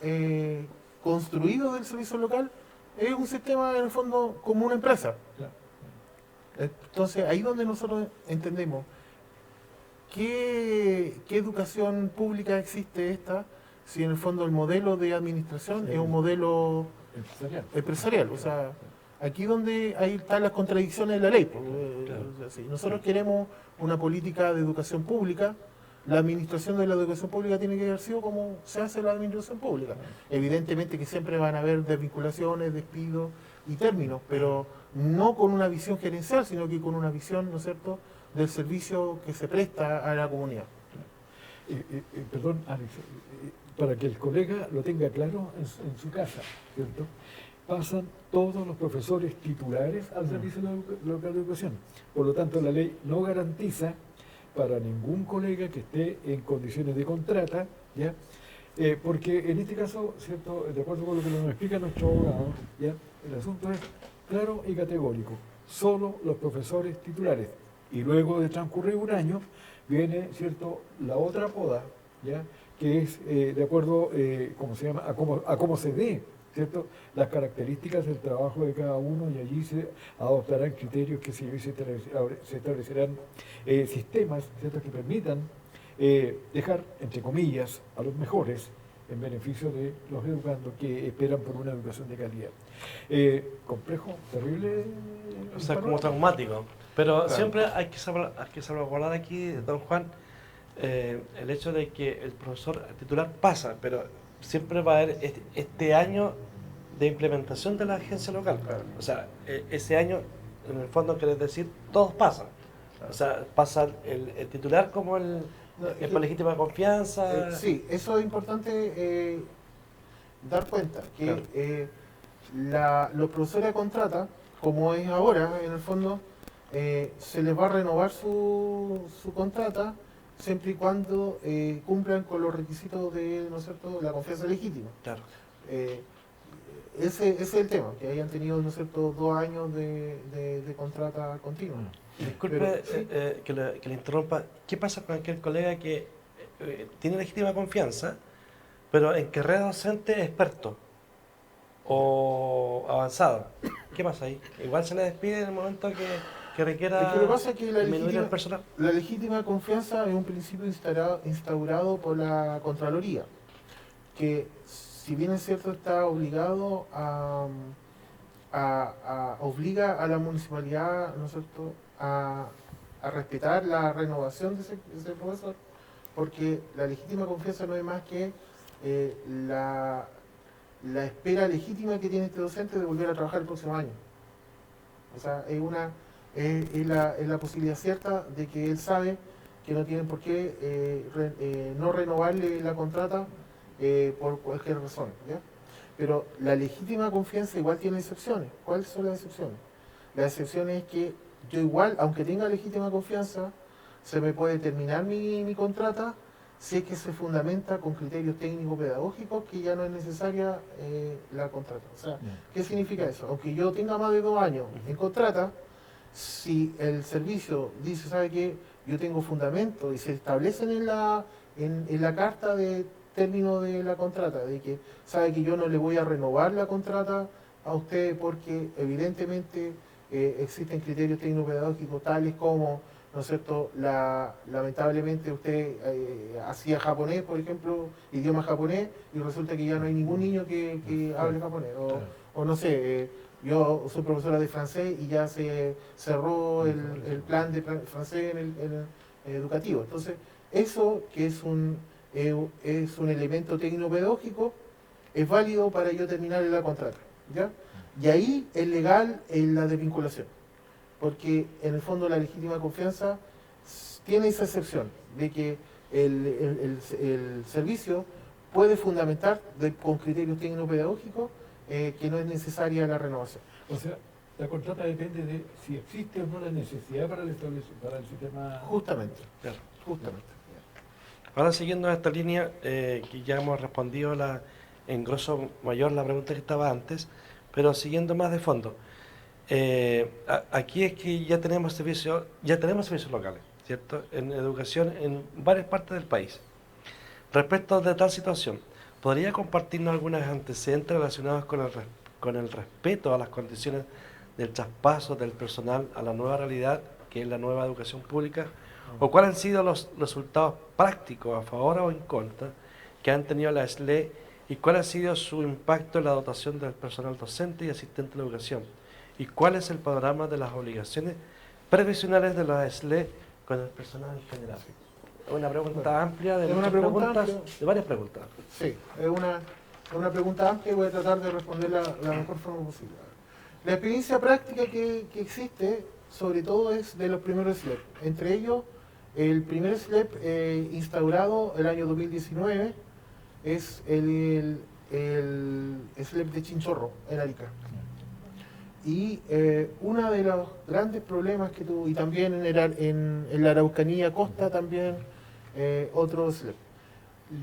construido del servicio local es un sistema, en el fondo, como una empresa. Claro. Entonces, ahí donde nosotros entendemos qué educación pública existe esta, si en el fondo el modelo de administración Sí. es un modelo Empresarial. empresarial. O sea, aquí donde ahí están las contradicciones de la ley. Pues, Claro. o sea, si nosotros queremos una política de educación pública, la administración de la educación pública tiene que haber sido como se hace la administración pública. Evidentemente que siempre van a haber desvinculaciones, despidos y términos, pero no con una visión gerencial, sino que con una visión, ¿no es cierto?, del servicio que se presta a la comunidad. Perdón, Alex, para que el colega lo tenga claro en su casa, ¿cierto? Pasan todos los profesores titulares al Servicio Local de Educación. Por lo tanto, la ley no garantiza para ningún colega que esté en condiciones de contrata, ¿ya? Porque en este caso, ¿cierto?, de acuerdo con lo que nos explica nuestro abogado, ¿ya?, el asunto es claro y categórico, solo los profesores titulares. Y luego de transcurrir un año, viene, ¿cierto?, la otra poda, ¿ya?, que es de acuerdo, ¿cómo se llama?, a cómo se dé, ¿cierto?, las características del trabajo de cada uno, y allí se adoptarán criterios que se establecerán sistemas, ¿cierto?, que permitan dejar, entre comillas, a los mejores en beneficio de los educandos que esperan por una educación de calidad. Complejo, terrible. O sea, como traumático. Pero Claro. siempre hay que salvaguardar aquí, don Juan, el hecho de que el profesor titular pasa, pero siempre va a haber este año de implementación de la agencia local. Claro. O sea, ese año, en el fondo, quiere decir, todos pasan. O sea, pasa el titular como el por legítima confianza. Sí, eso es importante dar cuenta, que Claro. los profesores de contrata, como es ahora, en el fondo, se les va a renovar su contrata siempre y cuando cumplan con los requisitos de, ¿no es cierto?, la confianza legítima. Claro. Ese es el tema, que hayan tenido, ¿no es cierto?, 2 años de contrata continua. Disculpe Pero, sí. que le interrumpa. ¿Qué pasa con aquel colega que tiene legítima confianza, pero en carrera docente es experto o avanzado? ¿Qué pasa ahí? Igual se le despide en el momento que requiera Es que lo que pasa es que disminuir el personal. la legítima confianza es un principio instaurado por la Contraloría, que si bien es cierto está obligado obliga a la municipalidad, ¿no es cierto?, a respetar la renovación de ese profesor, porque la legítima confianza no es más que la espera legítima que tiene este docente de volver a trabajar el próximo año. O sea, es la posibilidad cierta de que él sabe que no tienen por qué no renovarle la contrata por cualquier razón, ¿ya? Pero la legítima confianza igual tiene excepciones. ¿Cuáles son las excepciones? La excepción es que yo igual, aunque tenga legítima confianza, se me puede terminar mi contrata si es que se fundamenta con criterios técnico-pedagógicos que ya no es necesaria la contrata. O sea, ¿qué significa eso? Aunque yo tenga más de 2 años en contrata, si el servicio dice, ¿sabe qué? Yo tengo fundamento y se establecen en la carta de término de la contrata, de que sabe que yo no le voy a renovar la contrata a usted porque evidentemente existen criterios técnico-pedagógicos tales como, ¿no es cierto?, lamentablemente usted hacía japonés, por ejemplo, idioma japonés, y resulta que ya no hay ningún niño que hable japonés, o no sé, yo soy profesora de francés y ya se cerró el plan de francés en el educativo. Entonces, eso que es un elemento técnico-pedagógico, es válido para yo terminar la contrata, ¿ya? Y ahí es legal la desvinculación, porque en el fondo la legítima confianza tiene esa excepción de que el servicio puede fundamentar con criterios técnico-pedagógicos que no es necesaria la renovación. O sea, la contrata depende de si existe o no la necesidad para el sistema. Justamente. Claro. Justamente. Ahora siguiendo esta línea, que ya hemos respondido en grosso mayor la pregunta que estaba antes, pero siguiendo más de fondo. Aquí es que ya tenemos servicios locales, ¿cierto? En educación en varias partes del país. Respecto de tal situación, ¿podría compartirnos algunos antecedentes relacionados con el respeto a las condiciones del traspaso del personal a la nueva realidad, que es la nueva educación pública? ¿O cuáles han sido los resultados prácticos a favor o en contra que han tenido la SLE y cuál ha sido su impacto en la dotación del personal docente y asistente de educación? ¿Y cuál es el panorama de las obligaciones previsionales de la SLE con el personal en general? Una pregunta amplia de muchas preguntas, de varias preguntas. Sí, es una pregunta amplia y voy a tratar de responderla de la mejor forma posible. La experiencia práctica que existe, sobre todo, es de los primeros SLEP. Entre ellos, el primer SLEP instaurado el año 2019 es el SLEP de Chinchorro, en Arica. Y uno de los grandes problemas que tuvo, y también en la Araucanía Costa también otro SLEP.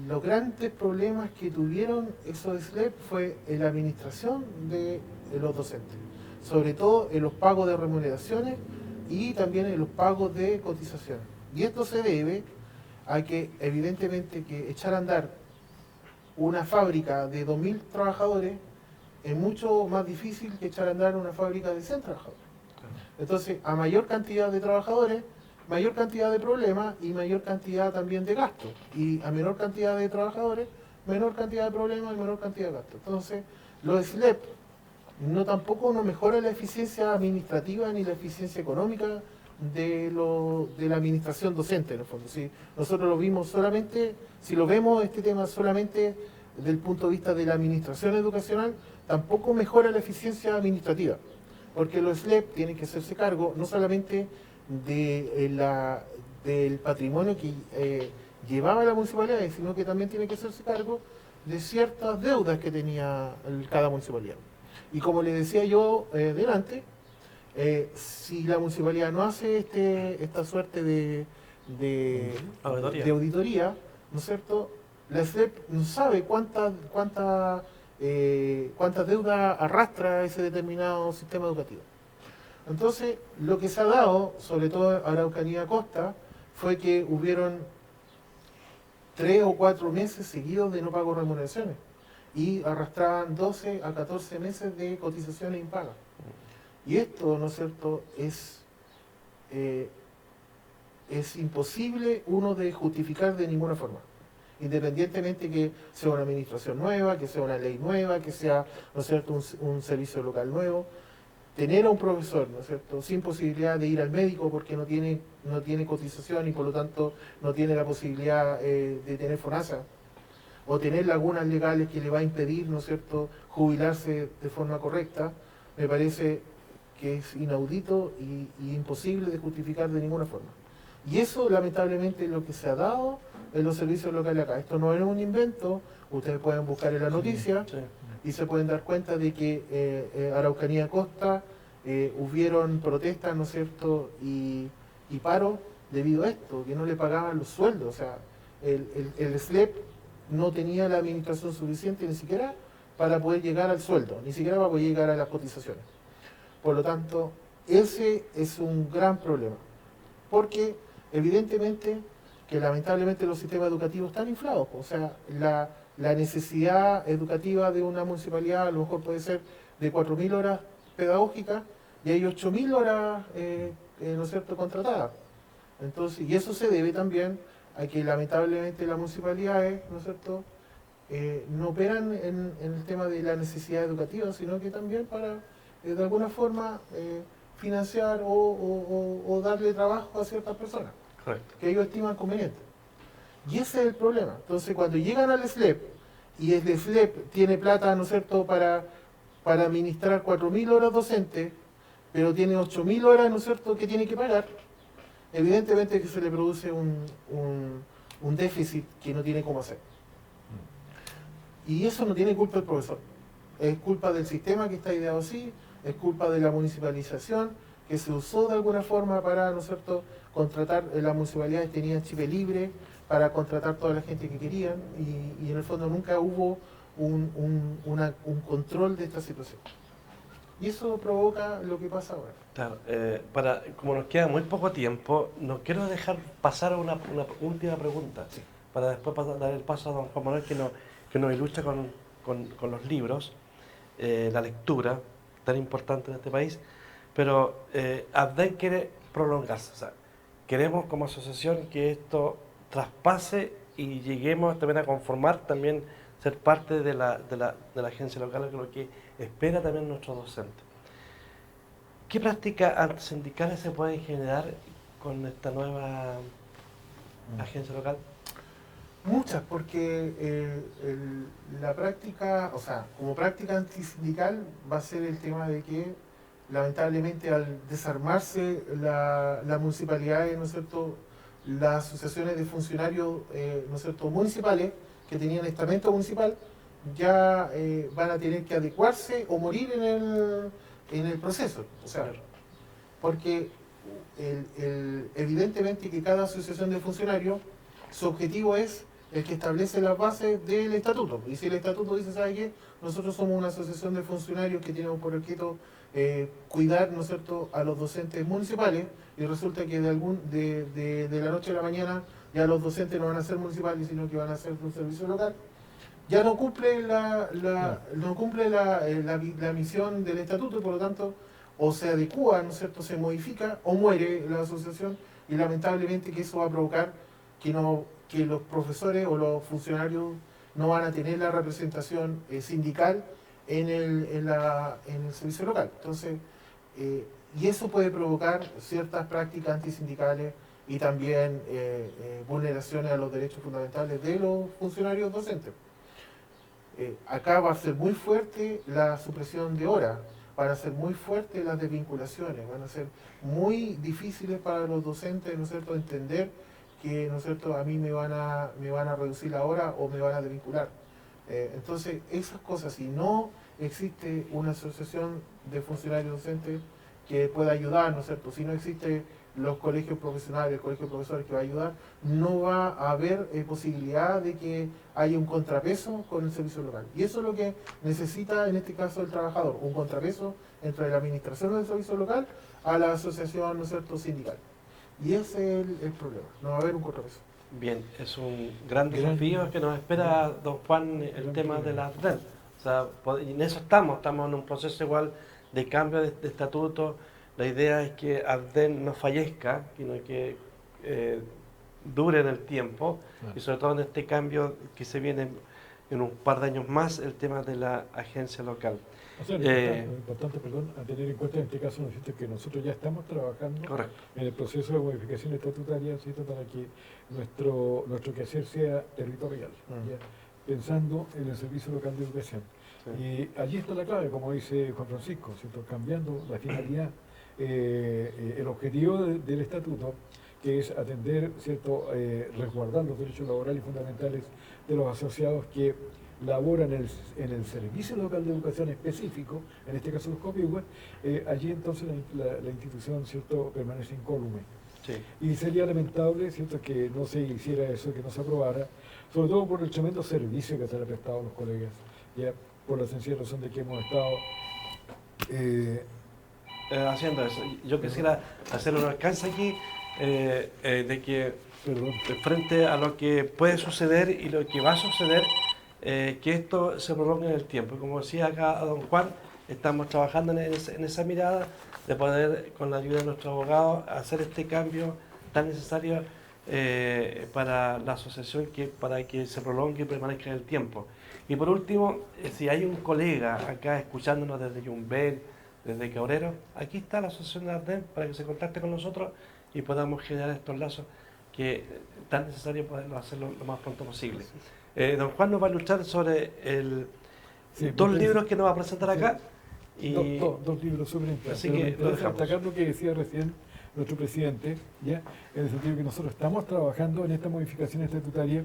Los grandes problemas que tuvieron esos SLEP fue en la administración de los docentes, sobre todo en los pagos de remuneraciones y también en los pagos de cotizaciones. Y esto se debe a que evidentemente que echar a andar una fábrica de 2.000 trabajadores es mucho más difícil que echar a andar una fábrica de 100 trabajadores. Entonces, a mayor cantidad de trabajadores, mayor cantidad de problemas y mayor cantidad también de gastos. Y a menor cantidad de trabajadores, menor cantidad de problemas y menor cantidad de gastos. Entonces, los SLEP tampoco no mejora la eficiencia administrativa ni la eficiencia económica de la administración docente, en el fondo. Si nosotros lo vimos solamente, si lo vemos este tema solamente desde el punto de vista de la administración educacional, tampoco mejora la eficiencia administrativa, porque los SLEP tienen que hacerse cargo no solamente del patrimonio que llevaba la municipalidad, sino que también tiene que hacerse cargo de ciertas deudas que tenía cada municipalidad. Y como le decía yo delante, si la municipalidad no hace esta suerte de auditoría, ¿no es cierto?, la SLEP no sabe cuánta deuda arrastra ese determinado sistema educativo. Entonces, lo que se ha dado, sobre todo en Araucanía Costa, fue que hubieron 3 o 4 meses seguidos de no pago remuneraciones y arrastraban 12 a 14 meses de cotizaciones impagas. Y esto, ¿no es cierto?, es imposible uno de justificar de ninguna forma. Independientemente que sea una administración nueva, que sea una ley nueva, que sea, ¿no es cierto?, un servicio local nuevo. Tener a un profesor, ¿no es cierto?, sin posibilidad de ir al médico porque no tiene cotización y por lo tanto no tiene la posibilidad de tener FONASA, o tener lagunas legales que le va a impedir, ¿no es cierto?, jubilarse de forma correcta, me parece que es inaudito y imposible de justificar de ninguna forma. Y eso lamentablemente es lo que se ha dado en los servicios locales acá. Esto no es un invento, ustedes pueden buscar en la noticia Sí. y se pueden dar cuenta de que Araucanía Costa hubieron protestas, ¿no es cierto?, y paro debido a esto, que no le pagaban los sueldos. O sea, el SLEP no tenía la administración suficiente ni siquiera para poder llegar al sueldo, ni siquiera para poder llegar a las cotizaciones. Por lo tanto, ese es un gran problema, porque evidentemente que lamentablemente los sistemas educativos están inflados. O sea, la necesidad educativa de una municipalidad a lo mejor puede ser de 4.000 horas pedagógicas y hay 8.000 horas, ¿no es cierto?, contratadas. Entonces, y eso se debe también a que lamentablemente las municipalidades, ¿no es cierto?, no operan en el tema de la necesidad educativa, sino que también para, de alguna forma, financiar o darle trabajo a ciertas personas Correcto. que ellos estiman conveniente. Y ese es el problema. Entonces, cuando llegan al SLEP y el SLEP tiene plata, ¿no es cierto?, para administrar 4.000 horas docentes, pero tiene 8.000 horas, ¿no es cierto?, que tiene que pagar, evidentemente que se le produce un déficit que no tiene cómo hacer. Y eso no tiene culpa el profesor. Es culpa del sistema que está ideado así, es culpa de la municipalización, que se usó de alguna forma para, ¿no es cierto?, contratar. Las municipalidades tenían chip libre para contratar toda la gente que querían y en el fondo nunca hubo un control de esta situación. Y eso provoca lo que pasa ahora. Claro, como nos queda muy poco tiempo, no quiero dejar pasar una última pregunta, Sí. para después dar el paso a don Juan Manuel, que nos ilustra con los libros, la lectura, tan importante en este país. Pero AFDEN quiere prolongarse. O sea, queremos como asociación que esto traspase y lleguemos también a conformar, también ser parte de la agencia local, que es lo que espera también nuestros docentes. ¿Qué prácticas antisindicales se pueden generar con esta nueva agencia local? Muchas, porque la práctica, o sea, como práctica antisindical va a ser el tema de que lamentablemente al desarmarse las municipalidades, ¿no es cierto?, las asociaciones de funcionarios, ¿no es cierto?, municipales que tenían estamento municipal, ya van a tener que adecuarse o morir en el proceso. O sea, porque evidentemente que cada asociación de funcionarios, su objetivo es el que establece las bases del estatuto. Y si el estatuto dice, ¿sabe qué?, nosotros somos una asociación de funcionarios que tenemos por objeto cuidar, ¿no es cierto?, a los docentes municipales, y resulta que de la noche a la mañana ya los docentes no van a ser municipales, sino que van a ser de un servicio local, ya no cumple la misión del estatuto, y por lo tanto o se adecúa, ¿no es cierto?, se modifica o muere la asociación, y lamentablemente que eso va a provocar que los profesores o los funcionarios no van a tener la representación sindical en el servicio local. Entonces, y eso puede provocar ciertas prácticas antisindicales y también vulneraciones a los derechos fundamentales de los funcionarios docentes. Acá va a ser muy fuerte la supresión de horas, van a ser muy fuertes las desvinculaciones, van a ser muy difíciles para los docentes, ¿no es cierto?, entender que, ¿no es cierto?, a mí me van a reducir la hora o me van a desvincular. Entonces, esas cosas, si no existe una asociación de funcionarios docentes que pueda ayudar, ¿no es cierto?, si no existe los colegios profesionales, el colegio de profesores que va a ayudar, no va a haber posibilidad de que haya un contrapeso con el servicio local. Y eso es lo que necesita en este caso el trabajador, un contrapeso entre la administración del servicio local a la asociación, ¿no es cierto?, sindical. Y ese es el problema, no va a haber un contrapeso. Bien, es un gran desafío que nos espera, don Juan, el tema de la AFDEN. O sea, y en eso estamos en un proceso igual de cambio de estatuto. La idea es que ADEN no fallezca, sino que dure en el tiempo, y sobre todo en este cambio que se viene en un par de años más, el tema de la agencia local. O sea, lo importante, perdón, a tener en cuenta en este caso, ¿no es cierto?, que nosotros ya estamos trabajando Correcto. en el proceso de modificación estatutaria, ¿cierto?, para que nuestro quehacer sea territorial, ¿ya? Pensando en el Servicio Local de Educación. Sí. Y allí está la clave, como dice Juan Francisco, ¿cierto?, cambiando la finalidad, el objetivo del estatuto, que es atender, ¿cierto?, resguardar los derechos laborales fundamentales de los asociados que laboran en el Servicio Local de Educación específico, en este caso los Copihue. Allí entonces la institución, ¿cierto?, permanece incólume. Sí. Y sería lamentable, ¿cierto?, que no se hiciera eso, que no se aprobara, sobre todo por el tremendo servicio que se le ha prestado a los colegas, ya por la sencilla razón de que hemos estado haciendo eso. Yo quisiera hacer un alcance aquí de que perdón, frente a lo que puede suceder y lo que va a suceder, que esto se prolongue en el tiempo. Y como decía acá don Juan, estamos trabajando en esa mirada de poder, con la ayuda de nuestro abogado, hacer este cambio tan necesario para la asociación, para que se prolongue y permanezca en el tiempo. Y por último, si hay un colega acá escuchándonos desde Yumbel, desde Cabrero, aquí está la asociación de ADEN para que se contacte con nosotros y podamos generar estos lazos que es tan necesario poderlo hacerlo lo más pronto posible. Don Juan nos va a ilustrar sobre dos libros que nos va a presentar acá. sí, Y dos libros súper importantes. así que Me lo interesa dejamos. destacar lo que decía recién nuestro presidente, ¿ya?, en el sentido que nosotros estamos trabajando en esta modificación estatutaria,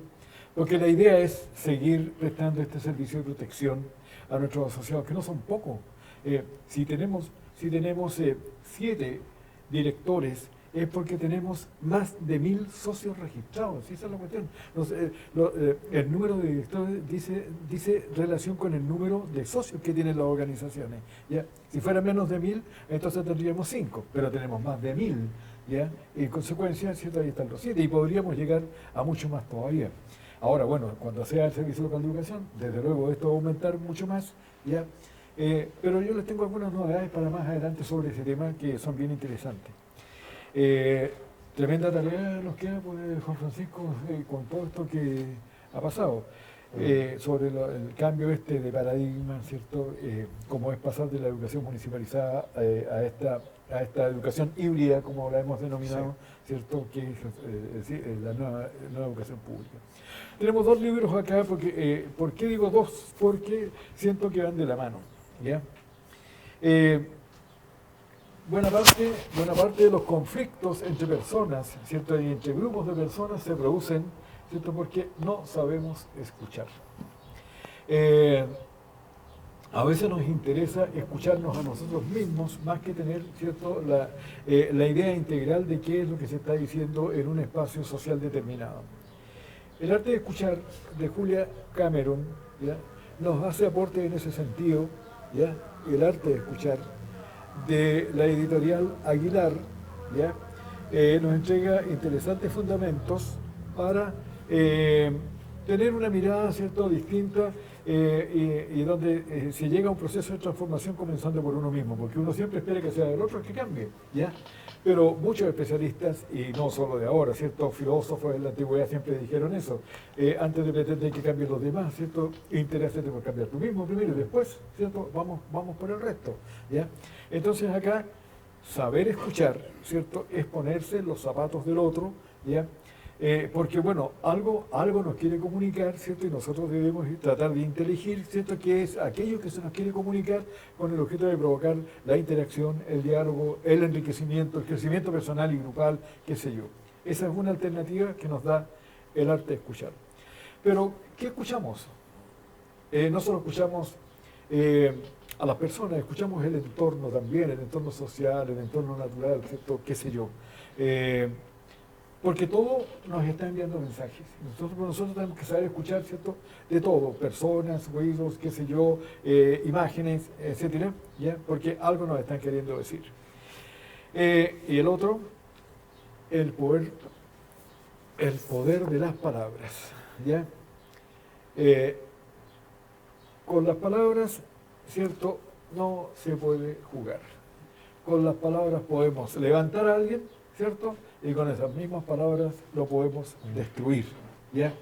porque la idea es seguir prestando este servicio de protección a nuestros asociados, que no son pocos. Si tenemos 7 directores, es porque tenemos más de 1000 socios registrados. Esa es la cuestión. El número de directores dice relación con el número de socios que tienen las organizaciones, ¿ya? Si fuera menos de 1000, entonces tendríamos 5, pero tenemos más de 1000, ¿ya? Y en consecuencia, ¿cierto?, ahí están los 7, y podríamos llegar a mucho más todavía. Ahora, bueno, cuando sea el Servicio Local de Educación, desde luego esto va a aumentar mucho más, ¿ya? Pero yo les tengo algunas novedades para más adelante sobre ese tema que son bien interesantes. Tremenda tarea nos queda, pues, Juan Francisco, con todo esto que ha pasado. Sobre el cambio de paradigma, ¿cierto? Como es pasar de la educación municipalizada a esta educación híbrida, como la hemos denominado, ¿cierto?, que es la nueva educación pública. Tenemos 2 libros acá, porque, ¿por qué digo 2? Porque siento que van de la mano, ¿ya? Buena parte de los conflictos entre personas, ¿cierto?, y entre grupos de personas se producen, ¿cierto?, porque no sabemos escuchar. A veces nos interesa escucharnos a nosotros mismos más que tener, ¿cierto?, la idea integral de qué es lo que se está diciendo en un espacio social determinado. El arte de escuchar, de Julia Cameron, ¿ya?, nos hace aporte en ese sentido, ¿ya? El arte de escuchar, de la editorial Aguilar, ¿ya? Nos entrega interesantes fundamentos para tener una mirada, ¿cierto?, distinta, y donde se llega a un proceso de transformación comenzando por uno mismo, porque uno siempre espera que sea el otro el que cambie, ¿ya? Pero muchos especialistas, y no solo de ahora, ¿ciertos filósofos en la antigüedad siempre dijeron eso, antes de pretender que cambien los demás, ¿cierto?, interésate por cambiar tú mismo primero y después, ¿cierto?, vamos por el resto, ¿ya? Entonces acá, saber escuchar, ¿cierto?, es ponerse en los zapatos del otro, ¿ya? Porque, bueno, algo nos quiere comunicar, ¿cierto?, y nosotros debemos tratar de inteligir, ¿cierto?, que es aquello que se nos quiere comunicar con el objeto de provocar la interacción, el diálogo, el enriquecimiento, el crecimiento personal y grupal, qué sé yo. Esa es una alternativa que nos da el arte de escuchar. Pero, ¿qué escuchamos? No solo escuchamos a las personas, escuchamos el entorno también, el entorno social, el entorno natural, ¿cierto?, qué sé yo. Porque todo nos está enviando mensajes. Nosotros tenemos que saber escuchar, ¿cierto?, de todo, personas, ruidos, qué sé yo, imágenes, etcétera, ¿ya? Porque algo nos están queriendo decir. Y el otro, el poder de las palabras, ¿ya? Con las palabras, ¿cierto?, no se puede jugar. Con las palabras podemos levantar a alguien, ¿cierto? Y con esas mismas palabras lo podemos destruir, ¿ya?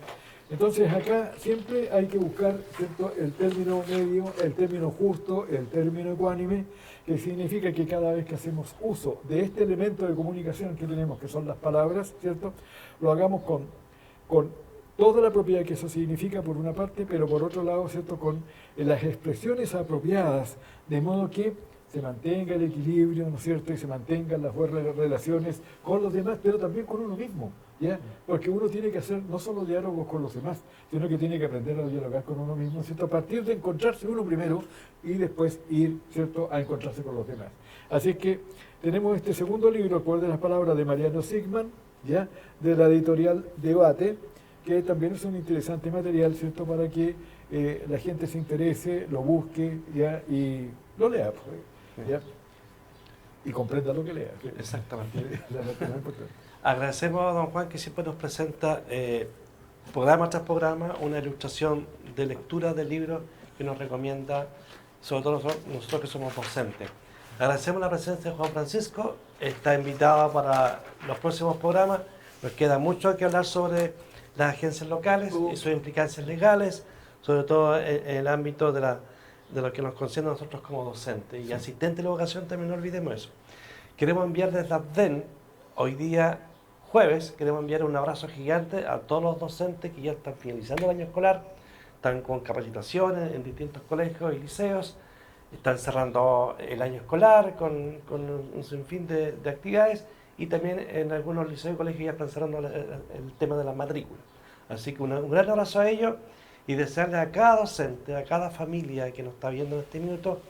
Entonces acá siempre hay que buscar, ¿cierto?, el término medio, el término justo, el término ecuánime, que significa que cada vez que hacemos uso de este elemento de comunicación que tenemos, que son las palabras, ¿cierto?, lo hagamos con toda la propiedad que eso significa por una parte, pero por otro lado, ¿cierto?, con las expresiones apropiadas, de modo que se mantenga el equilibrio, ¿no es cierto?, y se mantengan las buenas relaciones con los demás, pero también con uno mismo, ¿ya? Porque uno tiene que hacer no solo diálogos con los demás, sino que tiene que aprender a dialogar con uno mismo, ¿cierto?, a partir de encontrarse uno primero y después ir, ¿cierto?, a encontrarse con los demás. Así que tenemos este segundo libro, El poder de las palabras, de Mariano Sigman, ¿ya?, de la editorial Debate, que también es un interesante material, ¿cierto?, para que la gente se interese, lo busque, ¿ya?, y lo lea, pues, ¿ya?, y comprenda lo que lea. Exactamente. La parte más importante. Agradecemos a don Juan que siempre nos presenta programa tras programa una ilustración de lectura del libro que nos recomienda, sobre todo nosotros que somos docentes. Agradecemos la presencia de Juan Francisco, está invitado para los próximos programas. Nos queda mucho que hablar sobre las agencias locales y sus implicancias legales, sobre todo en el ámbito de lo que nos concierne a nosotros como docentes y asistentes de la educación. También no olvidemos eso. Queremos enviar desde ADVEN, hoy día jueves, queremos enviar un abrazo gigante a todos los docentes que ya están finalizando el año escolar, están con capacitaciones en distintos colegios y liceos, están cerrando el año escolar con un sinfín de actividades, y también en algunos liceos y colegios ya están cerrando el tema de la matrícula. Así que un gran abrazo a ellos y desearles a cada docente, a cada familia que nos está viendo en este minuto,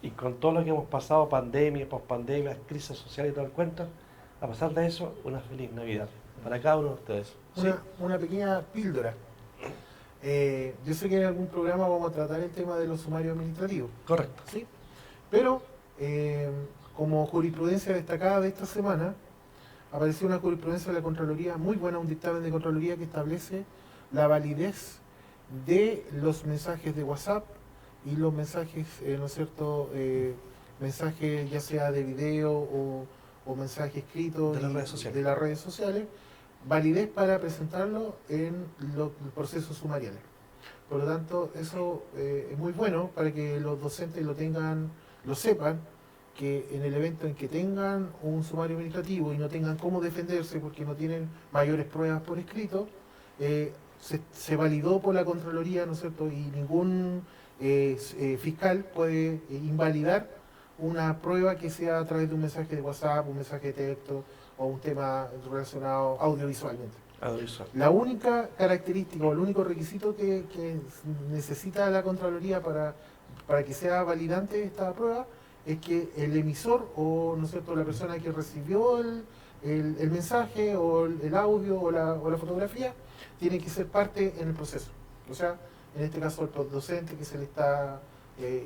y con todo lo que hemos pasado, pandemia, pospandemia, crisis social y todo el cuento, a pesar de eso, una feliz Navidad para cada uno de ustedes. ¿Sí? Una pequeña píldora. Yo sé que en algún programa vamos a tratar el tema de los sumarios administrativos. Correcto. ¿Sí? Pero, como jurisprudencia destacada de esta semana, apareció una jurisprudencia de la Contraloría, muy buena, un dictamen de Contraloría que establece la validez de los mensajes de WhatsApp y los mensajes, ¿no es cierto?, mensajes ya sea de video o mensaje escrito de las redes sociales, validez para presentarlo en los procesos sumariales. Por lo tanto, eso es muy bueno para que los docentes lo sepan, que en el evento en que tengan un sumario administrativo y no tengan cómo defenderse porque no tienen mayores pruebas por escrito, se validó por la Contraloría, ¿no es cierto?, y ningún fiscal puede invalidar una prueba que sea a través de un mensaje de WhatsApp, un mensaje de texto o un tema relacionado audiovisualmente. La única característica o el único requisito que necesita la Contraloría para que sea validante esta prueba es que el emisor o, ¿no es cierto?, la persona que recibió el mensaje o el audio o la fotografía tiene que ser parte en el proceso. O sea, en este caso el docente que se le está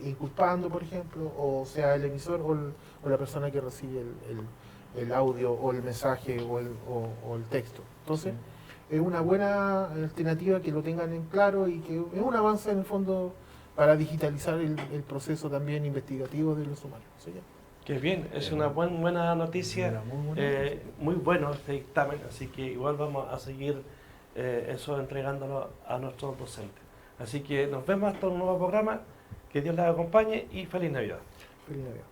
inculpando, por ejemplo, o sea el emisor o la persona que recibe el audio o el mensaje o el texto. Entonces, es una buena alternativa que lo tengan en claro y que es un avance en el fondo para digitalizar el proceso también investigativo de los sumarios. ¿Sí? Qué bien, es una buena noticia, muy bueno este dictamen, así que igual vamos a seguir eso entregándolo a nuestros docentes. Así que nos vemos hasta un nuevo programa, que Dios les acompañe y feliz Navidad. Feliz Navidad.